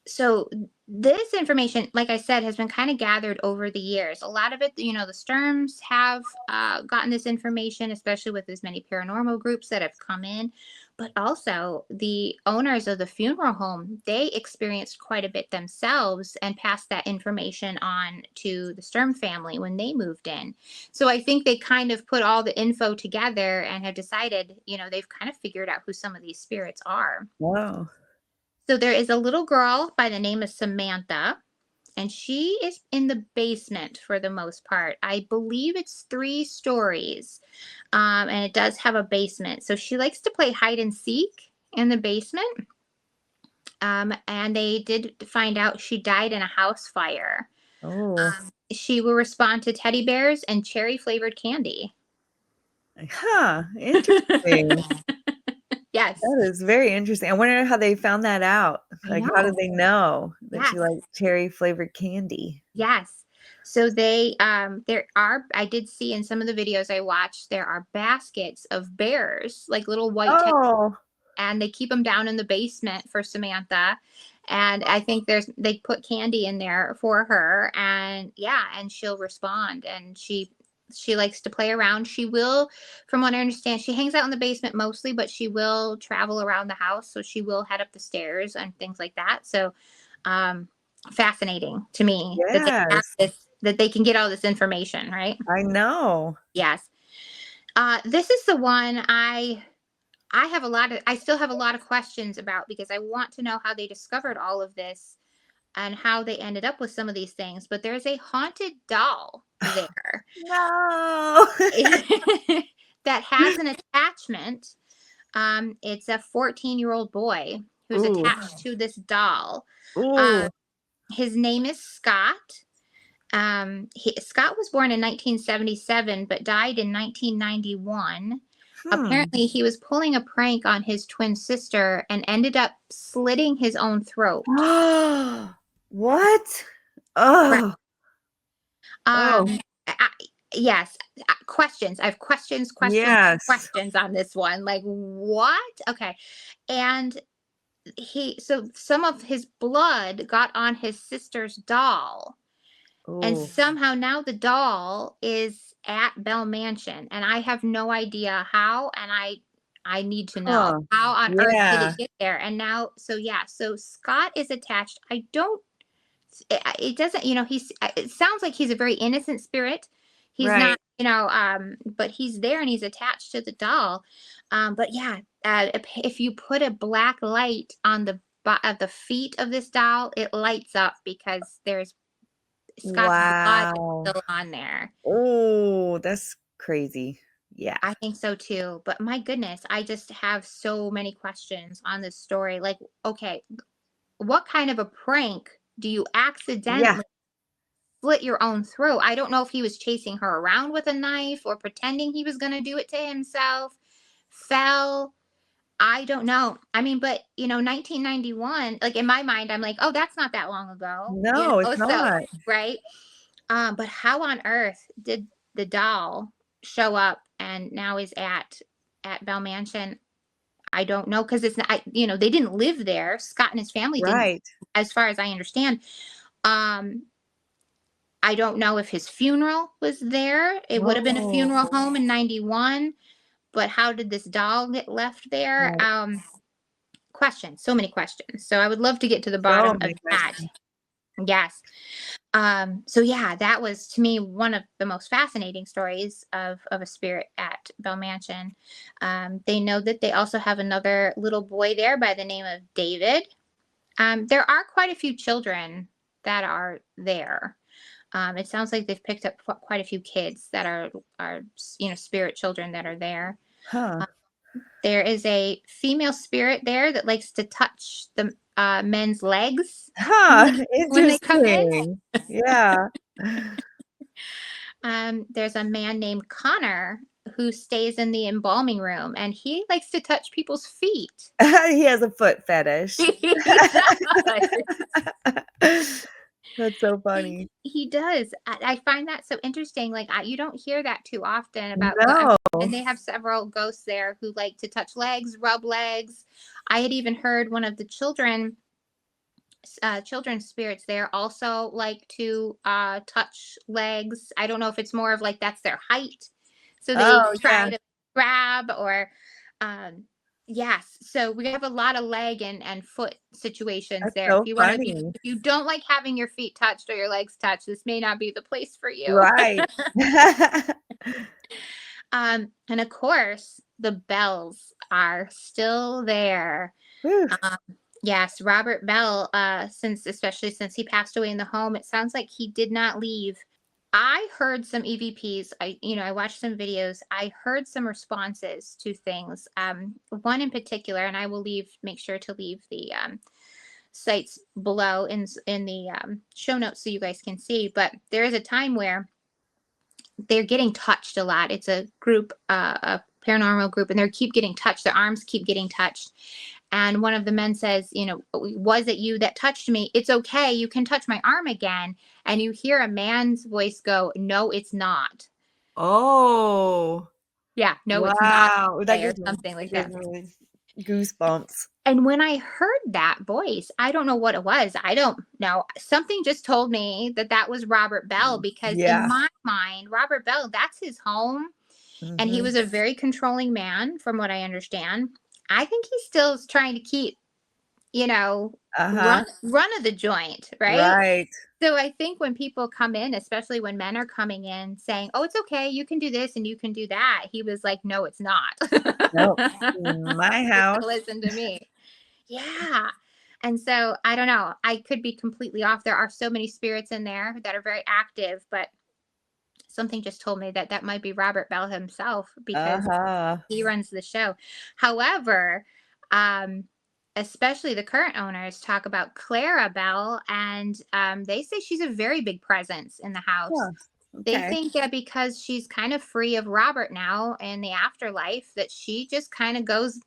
So this information, like I said, has been kind of gathered over the years. A lot of it, the Sturms have gotten this information, especially with as many paranormal groups that have come in. But also the owners of the funeral home, they experienced quite a bit themselves and passed that information on to the Sturm family when they moved in. So I think they kind of put all the info together and have decided, they've kind of figured out who some of these spirits are. Wow. So there is a little girl by the name of Samantha, and she is in the basement for the most part. I believe it's 3 stories, and it does have a basement. So she likes to play hide and seek in the basement. And they did find out she died in a house fire. Oh. She will respond to teddy bears and cherry flavored candy. Huh. Interesting. Yes. That is very interesting. I wonder how they found that out. Like, how did they know that she liked cherry flavored candy? Yes. So there are, I did see in some of the videos I watched, there are baskets of bears, like little white teddy, and they keep them down in the basement for Samantha. And I think they put candy in there for her, and and she'll respond, and she likes to play around. She will, from what I understand, she hangs out in the basement mostly, but she will travel around the house. So she will head up the stairs and things like that. So, fascinating to me that they have this, that they can get all this information, right? I know. Yes. This is the one I still have a lot of questions about, because I want to know how they discovered all of this and how they ended up with some of these things. But there's a haunted doll there. No. That has an attachment. It's a 14-year-old boy who's attached to this doll. His name is Scott. Scott was born in 1977, but died in 1991. Apparently, he was pulling a prank on his twin sister and ended up slitting his own throat. What? Oh. Yes. Questions. I have questions on this one. Like, what? Okay. And so some of his blood got on his sister's doll. And somehow now the doll is at Bell Mansion, and I have no idea how, and I need to know how on earth did it get there. And now, so Scott is attached. It doesn't, it sounds like he's a very innocent spirit. He's not, but he's there and he's attached to the doll. But if you put a black light on the feet of this doll, it lights up because there's Scott's blood still on there. Oh, that's crazy. Yeah. I think so too. But my goodness, I just have so many questions on this story. Like, okay, what kind of a prank do you accidentally slit your own throat? I don't know if he was chasing her around with a knife or pretending he was going to do it to himself. Fell. I don't know. I mean, but 1991, like in my mind, I'm like, oh, that's not that long ago. No, it's not. Right. But how on earth did the doll show up and now is at Bell Mansion? I don't know, because it's not, they didn't live there. Scott and his family didn't, as far as I understand. I don't know if his funeral was there. It would have been a funeral home in 91. But how did this doll get left there? Questions, so many questions. So I would love to get to the bottom of that. Yes. That was, to me, one of the most fascinating stories of a spirit at Bell Mansion. They know that they also have another little boy there by the name of David. There are quite a few children that are there. It sounds like they've picked up quite a few kids that are spirit children that are there. There is a female spirit there that likes to touch the men's legs when they come in. Yeah. There's a man named Connor who stays in the embalming room, and he likes to touch people's feet. He has a foot fetish. He does. That's so He, funny. he does. I find that so interesting. Like, you don't hear that too often about, No. and they have several ghosts there who like to touch legs, rub legs. I had even heard one of the children's spirits there also like to touch legs. I don't know if it's more of like that's their height, so they Oh, try yeah. to grab or yes. So we have a lot of leg and foot situations That's there. If so you want to be, funny. if you don't like having your feet touched or your legs touched, this may not be the place for you. Right. And of course the bells are still there. Whew. Yes, Robert Bell, especially since he passed away in the home, it sounds like he did not leave. I heard some EVPs. I watched some videos. I heard some responses to things. One in particular, and I will make sure to leave the sites below in the show notes so you guys can see. But there is a time where they're getting touched a lot. It's a group, a paranormal group, and they keep getting touched. Their arms keep getting touched. And one of the men says, was it you that touched me? It's okay. You can touch my arm again. And you hear a man's voice go, no, it's not. Oh, Yeah, no, it's not. wow. That Okay, or gives something like gives that. me goosebumps. And when I heard that voice, I don't know what it was. I don't know. Something just told me that was Robert Bell, because in Yeah. my mind, Robert Bell, that's his home. And he Mhm. was a very controlling man, from what I understand. I think he still is trying to keep, Uh-huh. run of the joint, right? Right. So I think when people come in, especially when men are coming in saying, "Oh, it's okay, you can do this and you can do that," he was like, "No, it's not." Nope. In my house. Listen to me. Yeah. And so I don't know. I could be completely off. There are so many spirits in there that are very active, but something just told me that might be Robert Bell himself, because Uh-huh. he runs the show. However, um, especially the current owners talk about Clara Bell, and they say she's a very big presence in the house. Huh. They Okay. think that because she's kind of free of Robert now in the afterlife, that she just kind of goes,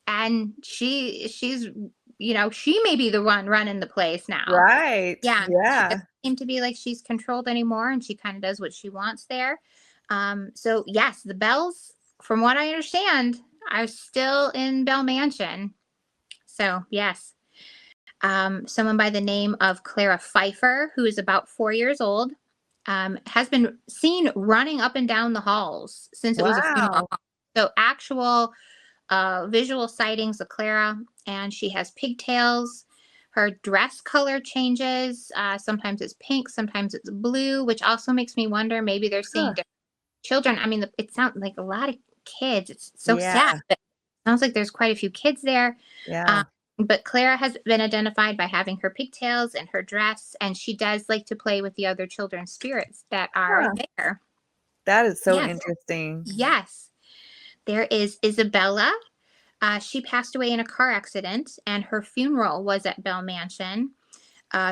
and she's she may be the one running the place now. Right. Yeah, she Yeah. doesn't seem to be like she's controlled anymore, and she kind of does what she wants there. So yes, the Bells, from what I understand, are still in Bell Mansion. So yes. Someone by the name of Clara Pfeiffer, who is about 4 years old, has been seen running up and down the halls since it was a funeral. Wow. So actual visual sightings of Clara, and she has pigtails. Her dress color changes. Sometimes it's pink, sometimes it's blue, which also makes me wonder, maybe they're seeing Huh. different children. I mean, it sounds like a lot of kids. It's so sad, Yeah. but it sounds like there's quite a few kids there. Yeah. But Clara has been identified by having her pigtails and her dress, and she does like to play with the other children's spirits that are Huh. there. That is so Yes. interesting. Yes. There is Isabella. She passed away in a car accident, and her funeral was at Bell Mansion.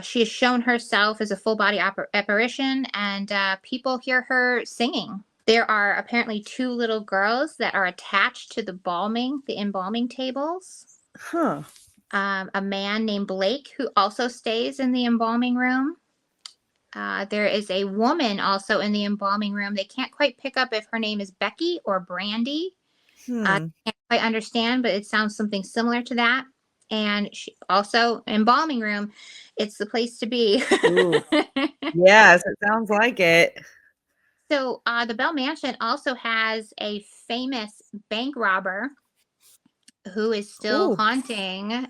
She has shown herself as a full body apparition, and people hear her singing. There are apparently 2 little girls that are attached to the embalming tables. Huh. A man named Blake, who also stays in the embalming room. There is a woman also in the embalming room. They can't quite pick up if her name is Becky or Brandy. Hmm. Can't quite understand, but it sounds something similar to that. And she also, embalming room, it's the place to be. Ooh. Yes, it sounds like it. So the Bell Mansion also has a famous bank robber who is still Ooh. haunting.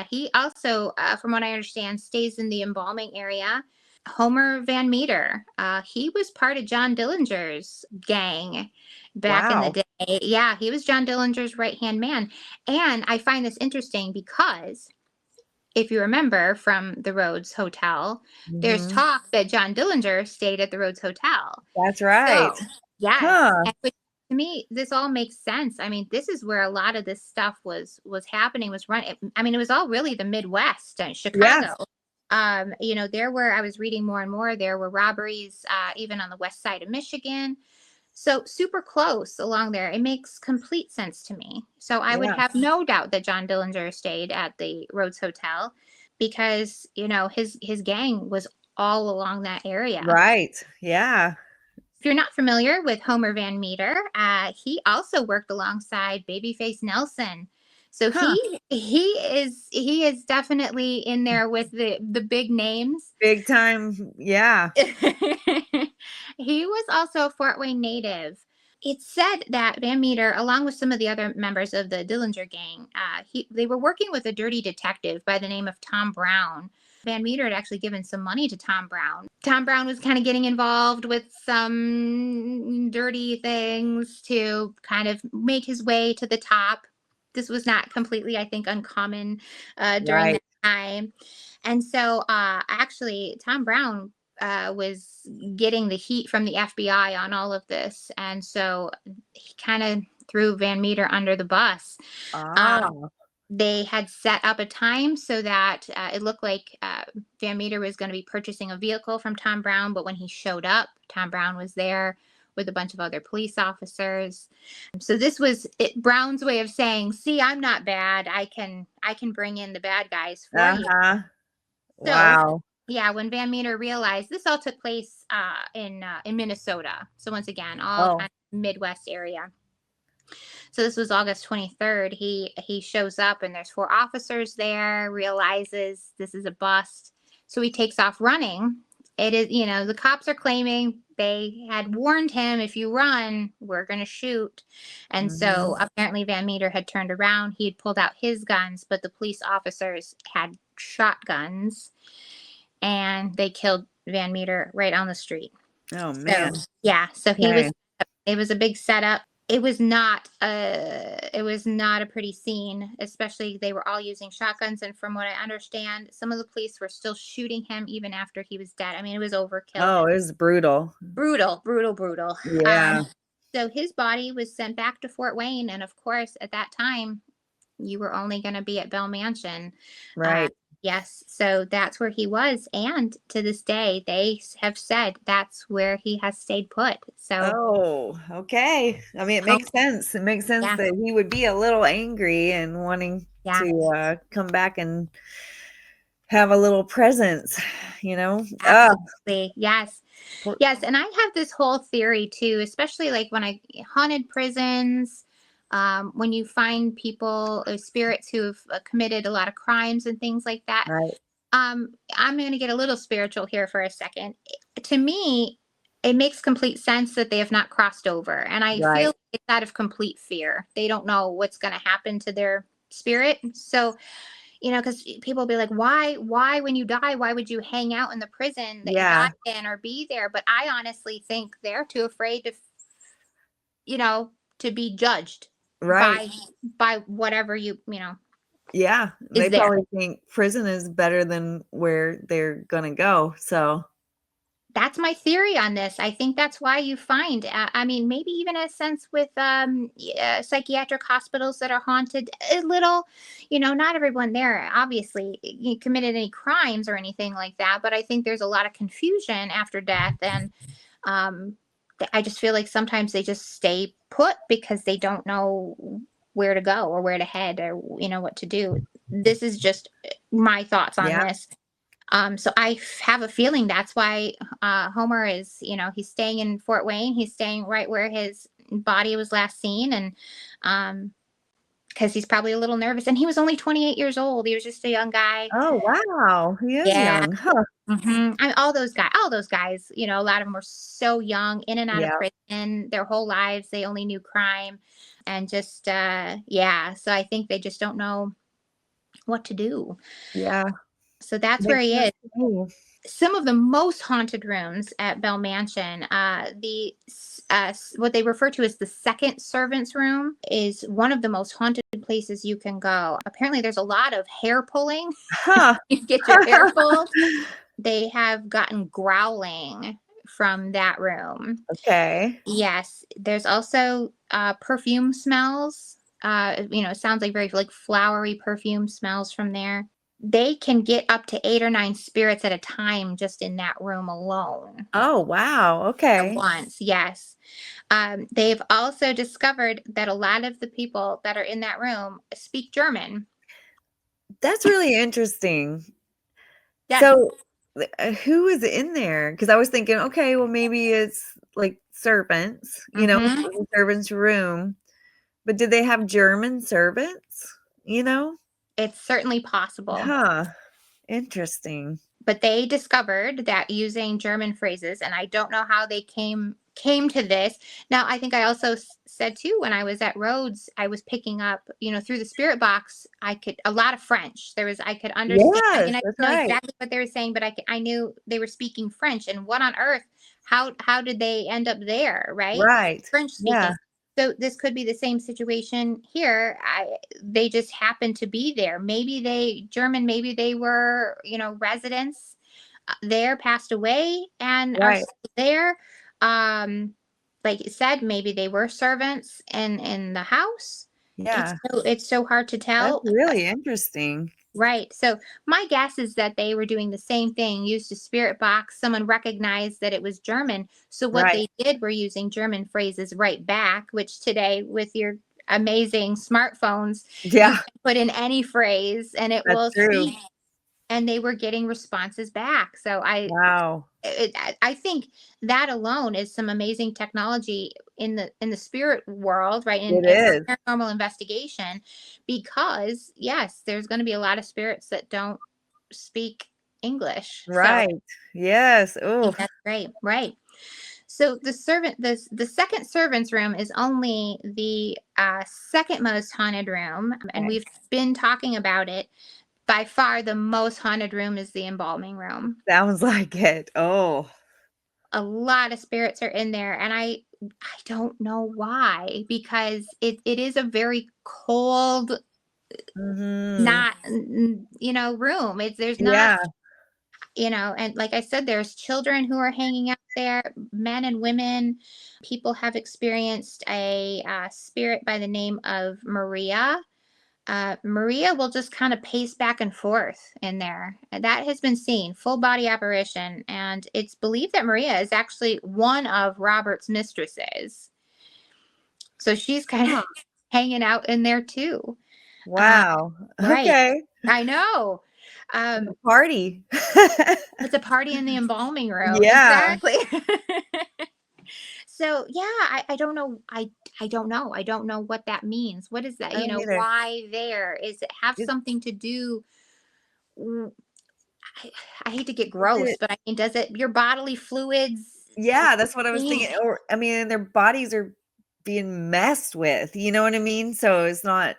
He also, from what I understand, stays in the embalming area. Homer Van Meter. He was part of John Dillinger's gang back in the Wow. day. Yeah, he was John Dillinger's right-hand man. And I find this interesting because if you remember from the Rhodes Hotel, there's Mhm. talk that John Dillinger stayed at the Rhodes Hotel. That's right. So, yes. Huh. And which, to me, this all makes sense. I mean, this is where a lot of this stuff was happening, was run. I mean, it was all really the Midwest and Chicago. Yes. There were, I was reading more and more, there were robberies even on the west side of Michigan. So super close along there. It makes complete sense to me. So I would Yeah. have no doubt that John Dillinger stayed at the Rhodes Hotel because, his gang was all along that area. Right. Yeah. If you're not familiar with Homer Van Meter, he also worked alongside Babyface Nelson. So Huh. he is definitely in there with the big names. Big time. Yeah. He was also a Fort Wayne native. It's said that Van Meter, along with some of the other members of the Dillinger gang, they were working with a dirty detective by the name of Tom Brown. Van Meter had actually given some money to Tom Brown. Tom Brown was kind of getting involved with some dirty things to kind of make his way to the top. This was not completely, I think, uncommon during Right. that time. And so, actually, Tom Brown was getting the heat from the FBI on all of this. And so he kind of threw Van Meter under the bus. Ah. Um, they had set up a time so that it looked like Van Meter was going to be purchasing a vehicle from Tom Brown. But when he showed up, Tom Brown was there with a bunch of other police officers. So this was Brown's way of saying, "See, I'm not bad. I can bring in the bad guys for you." Uh-huh. So, Wow. yeah, when Van Meter realized this all took place in Minnesota. So once again, all Oh. kind of Midwest area. So this was August 23rd. He shows up and there's four officers there, realizes this is a bust. So he takes off running. It is, the cops are claiming they had warned him, if you run, we're going to shoot. And so Mhm. apparently Van Meter had turned around. He had pulled out his guns, but the police officers had shotguns and they killed Van Meter right on the street. Oh, So, man. yeah, so Okay. it was a big setup. It was not a pretty scene, especially they were all using shotguns. And from what I understand, some of the police were still shooting him even after he was dead. I mean, it was overkill. Oh, it was brutal. Brutal, brutal, brutal. Yeah. So his body was sent back to Fort Wayne. And of course, at that time, you were only going to be at Bell Mansion. Uh, Right. yes. So that's where he was. And to this day, they have said that's where he has stayed put. So, Oh, okay. I mean, it home, makes sense. It makes sense yeah, that he would be a little angry and wanting yeah. to come back and have a little presence, you know? Absolutely. Yes. Poor, Yes. And I have this whole theory too, especially like when haunted prisons, when you find people, spirits who have committed a lot of crimes and things like that. right. I'm going to get a little spiritual here for a second. To me, it makes complete sense that they have not crossed over. And I Right. feel it's out of complete fear. They don't know what's going to happen to their spirit. So, because people will be like, why, when you die, why would you hang out in the prison that you Yeah. died in or be there? But I honestly think they're too afraid to be judged Right. by whatever Yeah. is They there. probably think prison is better than where they're going to go. So, That's my theory on this. I think that's why you find, I mean, maybe even a sense with psychiatric hospitals that are haunted a little, not everyone there obviously committed any crimes or anything like that. But I think there's a lot of confusion after death. And um, I just feel like sometimes they just stay put because they don't know where to go or where to head or, what to do. This is just my thoughts on yeah. this. So I have a feeling that's why Homer is, he's staying in Fort Wayne. He's staying right where his body was last seen. And because he's probably a little nervous. And he was only 28 years old. He was just a young guy. Oh, wow. He is Yeah. young. Huh. All those guys, a lot of them were so young, in and out of Yeah. prison their whole lives. They only knew crime and just, yeah. So I think they just don't know what to do. Yeah. So that's where Makes he sense is. to me. Some of the most haunted rooms at Bell Mansion, what they refer to as the second servant's room, is one of the most haunted places you can go. Apparently, there's a lot of hair pulling. Huh. You get your hair pulled. They have gotten growling from that room. Okay. Yes, there's also perfume smells. It sounds like very like flowery perfume smells from there. they can get up to 8 or 9 spirits at a time just in that room alone Oh, wow. at Okay. once. Yes. They've also discovered that a lot of the people that are in that room speak German. That's really interesting. Yes. So, who is in there? Because I was thinking, okay, well, maybe it's like servants, Hmm. the servants' room. But did they have German servants? You know? It's certainly possible. Huh. Interesting. But they discovered that using German phrases, and I don't know how they came to this. Now, I think I also said too when I was at Rhodes, I was picking up, through the spirit box, I could a lot of French. I could understand, Yes, and I that's didn't know right. exactly what they were saying, but I knew they were speaking French. And what on earth? How did they end up there? Right, Right. French Yeah. speaking. So this could be the same situation here. They just happened to be there. Maybe they German, maybe they were, residents there, passed away and are Right. still there. Um, like you said, maybe they were servants in the house. Yeah. It's so hard to That's tell. really interesting. Right. So my guess is that they were doing the same thing, used a spirit box. Someone recognized that it was German. So what Right. they did were using German phrases right back, which today with your amazing smartphones, you Yeah, can put in any phrase and it that's will true. speak. And they were getting responses back. So Wow. I think that alone is some amazing technology in the spirit world, right? It And for is. paranormal investigation, because yes, there's going to be a lot of spirits that don't speak English. So I Right. Yes. think Oh, that's great, right? So the second servants room is only the second most haunted room, and okay. we've been talking about it. By far, the most haunted room is the embalming room. Sounds like it. Oh. A lot of spirits are in there, and I don't know why, because it is a very cold, Mhm. not room. It's There's not, Yeah, and like I said, there's children who are hanging out there, men and women. People have experienced a spirit by the name of Maria. Maria will just kind of pace back and forth in there. And that has been seen, full body apparition. And it's believed that Maria is actually one of Robert's mistresses. So she's kind of huh. hanging out in there too. Uh, Wow. right. Okay. I know. It's a Um, party. it's a party in the embalming room. Yeah. Exactly. So yeah, I don't know. I don't know. I don't know what that means. What is that? I don't either. Why there? Is it have Is something to do? I, I hate to get is gross, it but I mean, does it your bodily fluids? Yeah, that's what I was Being, thinking, or I mean, their bodies are being messed with, you know what I mean? So it's not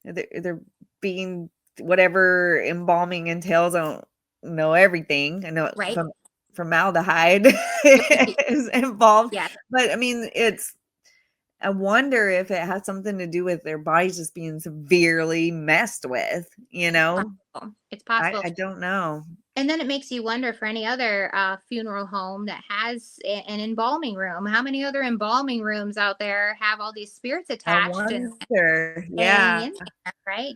they're being whatever embalming entails. I don't know everything. I know right? from formaldehyde Right. is involved, Yes. but I mean, I wonder if it has something to do with their bodies just being severely messed with, you It's know? possible. It's possible. I don't know. And then it makes you wonder for any other funeral home that has an embalming room. How many other embalming rooms out there have all these spirits I attached and wonder. staying Yeah. in there, right?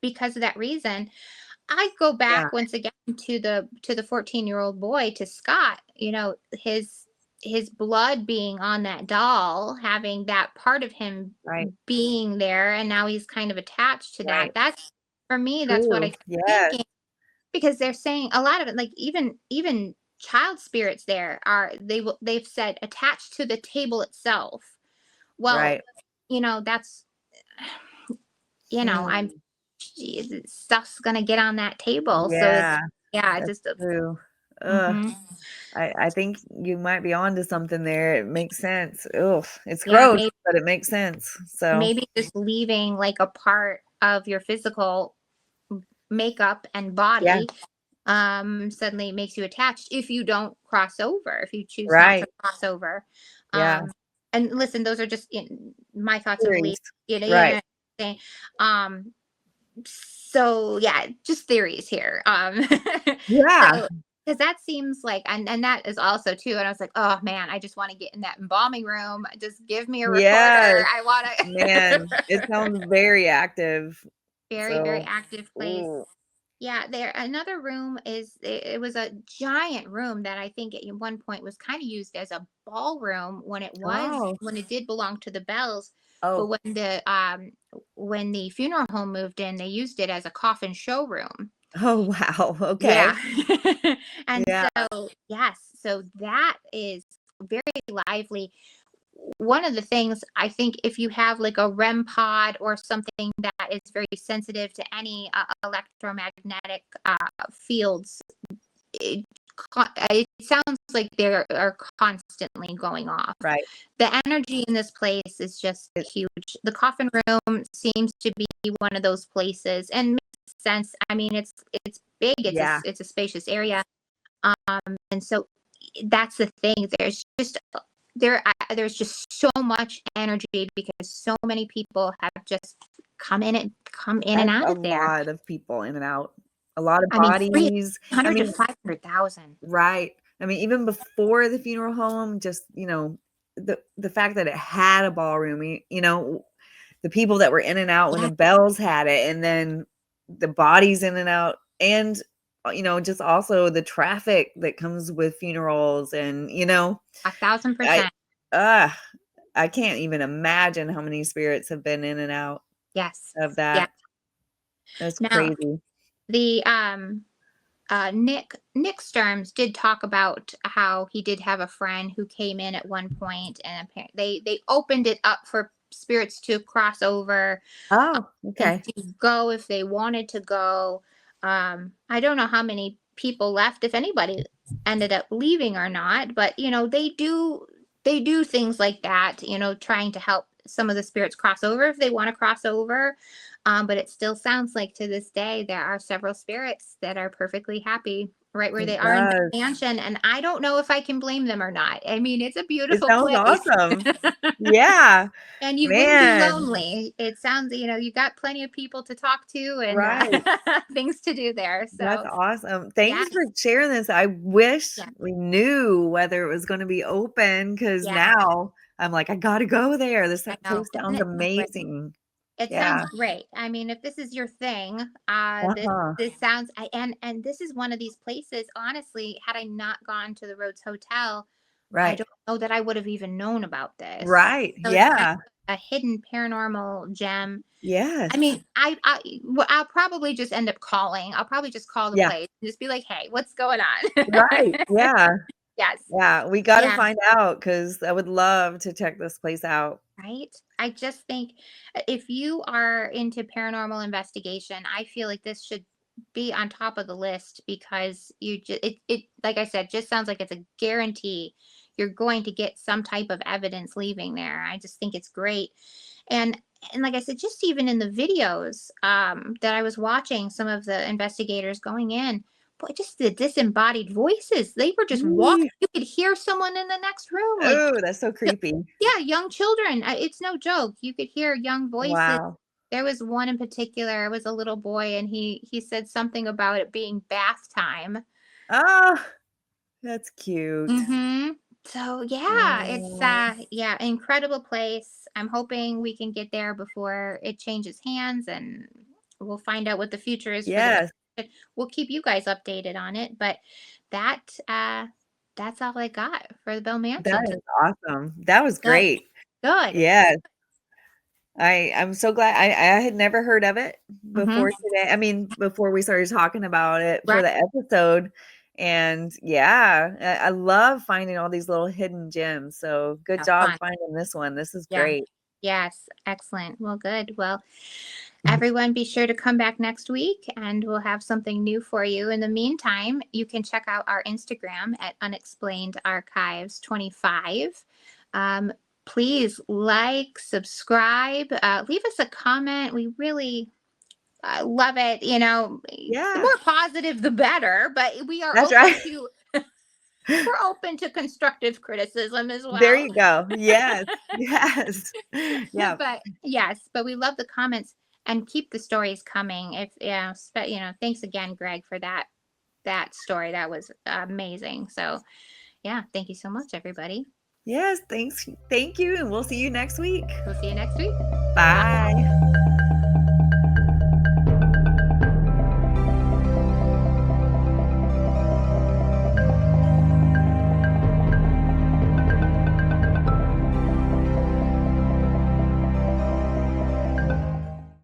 Because of that reason. I go Yeah. back once again to the 14-year-old boy, to Scott, his blood being on that doll, having that part of him Right. being there, and now he's kind of attached to that. Right. That's for me, that's what I True. keep Yes. thinking, because they're saying a lot of it, like even child spirits there they've said attached to the table itself. Well, Right. that's I'm Hmm. stuff's gonna get on that table. So it's Yeah, yeah, that's just a true. Ugh, hmm I think you might be onto something there. It makes sense. Ugh, it's yeah, gross, but it makes sense. So, maybe just leaving like a part of your physical makeup and yeah, body suddenly makes you attached if you don't cross over, if you choose not to right. cross over. Yeah, um and listen, those are just my thoughts of theories. belief, Right. saying. So yeah, just theories here. Yeah. So because that seems like, and that is also too, and I was like, oh man, I just want to get in that embalming room, just give me a recorder, Yes, I want man, it to. sounds very active. Very, very So, active place. ooh, Yeah, there another room is it was a giant room that I think at one point was kind of used as a ballroom Oh. when it did belong to the Bells, but Oh. when the funeral home moved in, they used it as a coffin showroom. Oh, wow. Okay. Yeah. And Yeah. so, yes, so that is very lively. One of the things I think if you have like a REM pod or something that is very sensitive to any electromagnetic fields, it sounds like they are constantly going off. Right. The energy in this place is just It huge. The coffin room seems to be one of those places, and makes sense. I mean, it's big. Yeah. It's a spacious area, and so that's the thing. There's just so much energy because so many people have just come in and That's out a of there. lot of people in and out. A lot of I mean, bodies. I 300 to mean, 500,000. right. I mean, even before the funeral home, just, the fact that it had a ballroom, the people that were in and out when Yeah, the Bells had it, and then the bodies in and out, and just also the traffic that comes with funerals, and I 1,000%. uh I can't even imagine how many spirits have been in and out Yes. of Yeah. that. That's Now, crazy. the Nick Sturms did talk about how he did have a friend who came in at one point, and apparently they opened it up for spirits to cross over Oh, and okay. to go if they wanted to go. I don't know how many people left, if anybody ended up leaving or not, but they do things like that, trying to help some of the spirits cross over if they want to cross over. But it still sounds like to this day there are several spirits that are perfectly happy right where It they are in the does. mansion, and I don't know if I can blame them or not. I mean, it's a It beautiful sounds place. awesome. Yeah. And you wouldn't be Man. lonely. It sounds, you got plenty of people to talk to and Right. things to do there. That's So, awesome. yes, Thanks for sharing this. I wish yes, we knew whether it was gonna be open, because yeah, now I'm like, "I gotta go there. This I know. place Doesn't sounds it sound great? amazing." It sounds Yeah. great. I mean, if this is your thing, Uh-huh. this sounds, and this is one of these places. Honestly, had I not gone to the Rhodes Hotel, I Right. don't know that I would have even known about this. Right. So it's kind Yeah. of a hidden paranormal gem. I Yes. mean, I'll probably just end up calling. I'll probably just call the Yeah. place and just be like, "Hey, what's going on?" Right. Yeah. Yes. Yeah. We gotta Yeah. find out, because I would love to check this place out. Right. I just think if you are into paranormal investigation, I feel like this should be on top of the list because it like I said, just sounds like it's a guarantee you're going to get some type of evidence leaving there. I just think it's great. And and like I said, just even in the videos that I was watching, some of the investigators going in, boy, just the disembodied voices. They were just walking. You could hear someone in the next room, like Oh, that's so creepy. yeah, young children. It's no joke. You could hear young voices. Wow. There was one in particular. It was a little boy, and he said something about it being bath time. Oh, that's cute. Mm-hmm. So yeah, it's Oh, yeah, incredible place. I'm hoping we can get there before it changes hands, and we'll find out what the future is for the yes, Bell. We'll keep you guys updated on it, but that that's all I got for the Bell that Mansion. is awesome. That was Good, great. good. Yes, I'm so glad. I had never heard of it Mm-hmm. before today. I mean, before we started talking about it for Right. the episode, and yeah, I love finding all these little hidden gems. So good Yeah, job fun. finding this one. This is Yeah. great. Yes. Excellent. Well, good. Well, everyone be sure to come back next week and we'll have something new for you. In the meantime, you can check out our Instagram at Unexplained Archives 25. Um, please like, subscribe, leave us a comment. We really love it. The Yeah, more positive, the better, but we are that's open right. to. We're open to constructive criticism as There well. you go. Yes, yes. Yeah. But yes, but we love the comments and keep the stories coming. If thanks again, Greg, for that story. That was amazing. So yeah, thank you so much, everybody. Yes, thanks. Thank you, and we'll see you next week. We'll see you next week. Bye. Bye.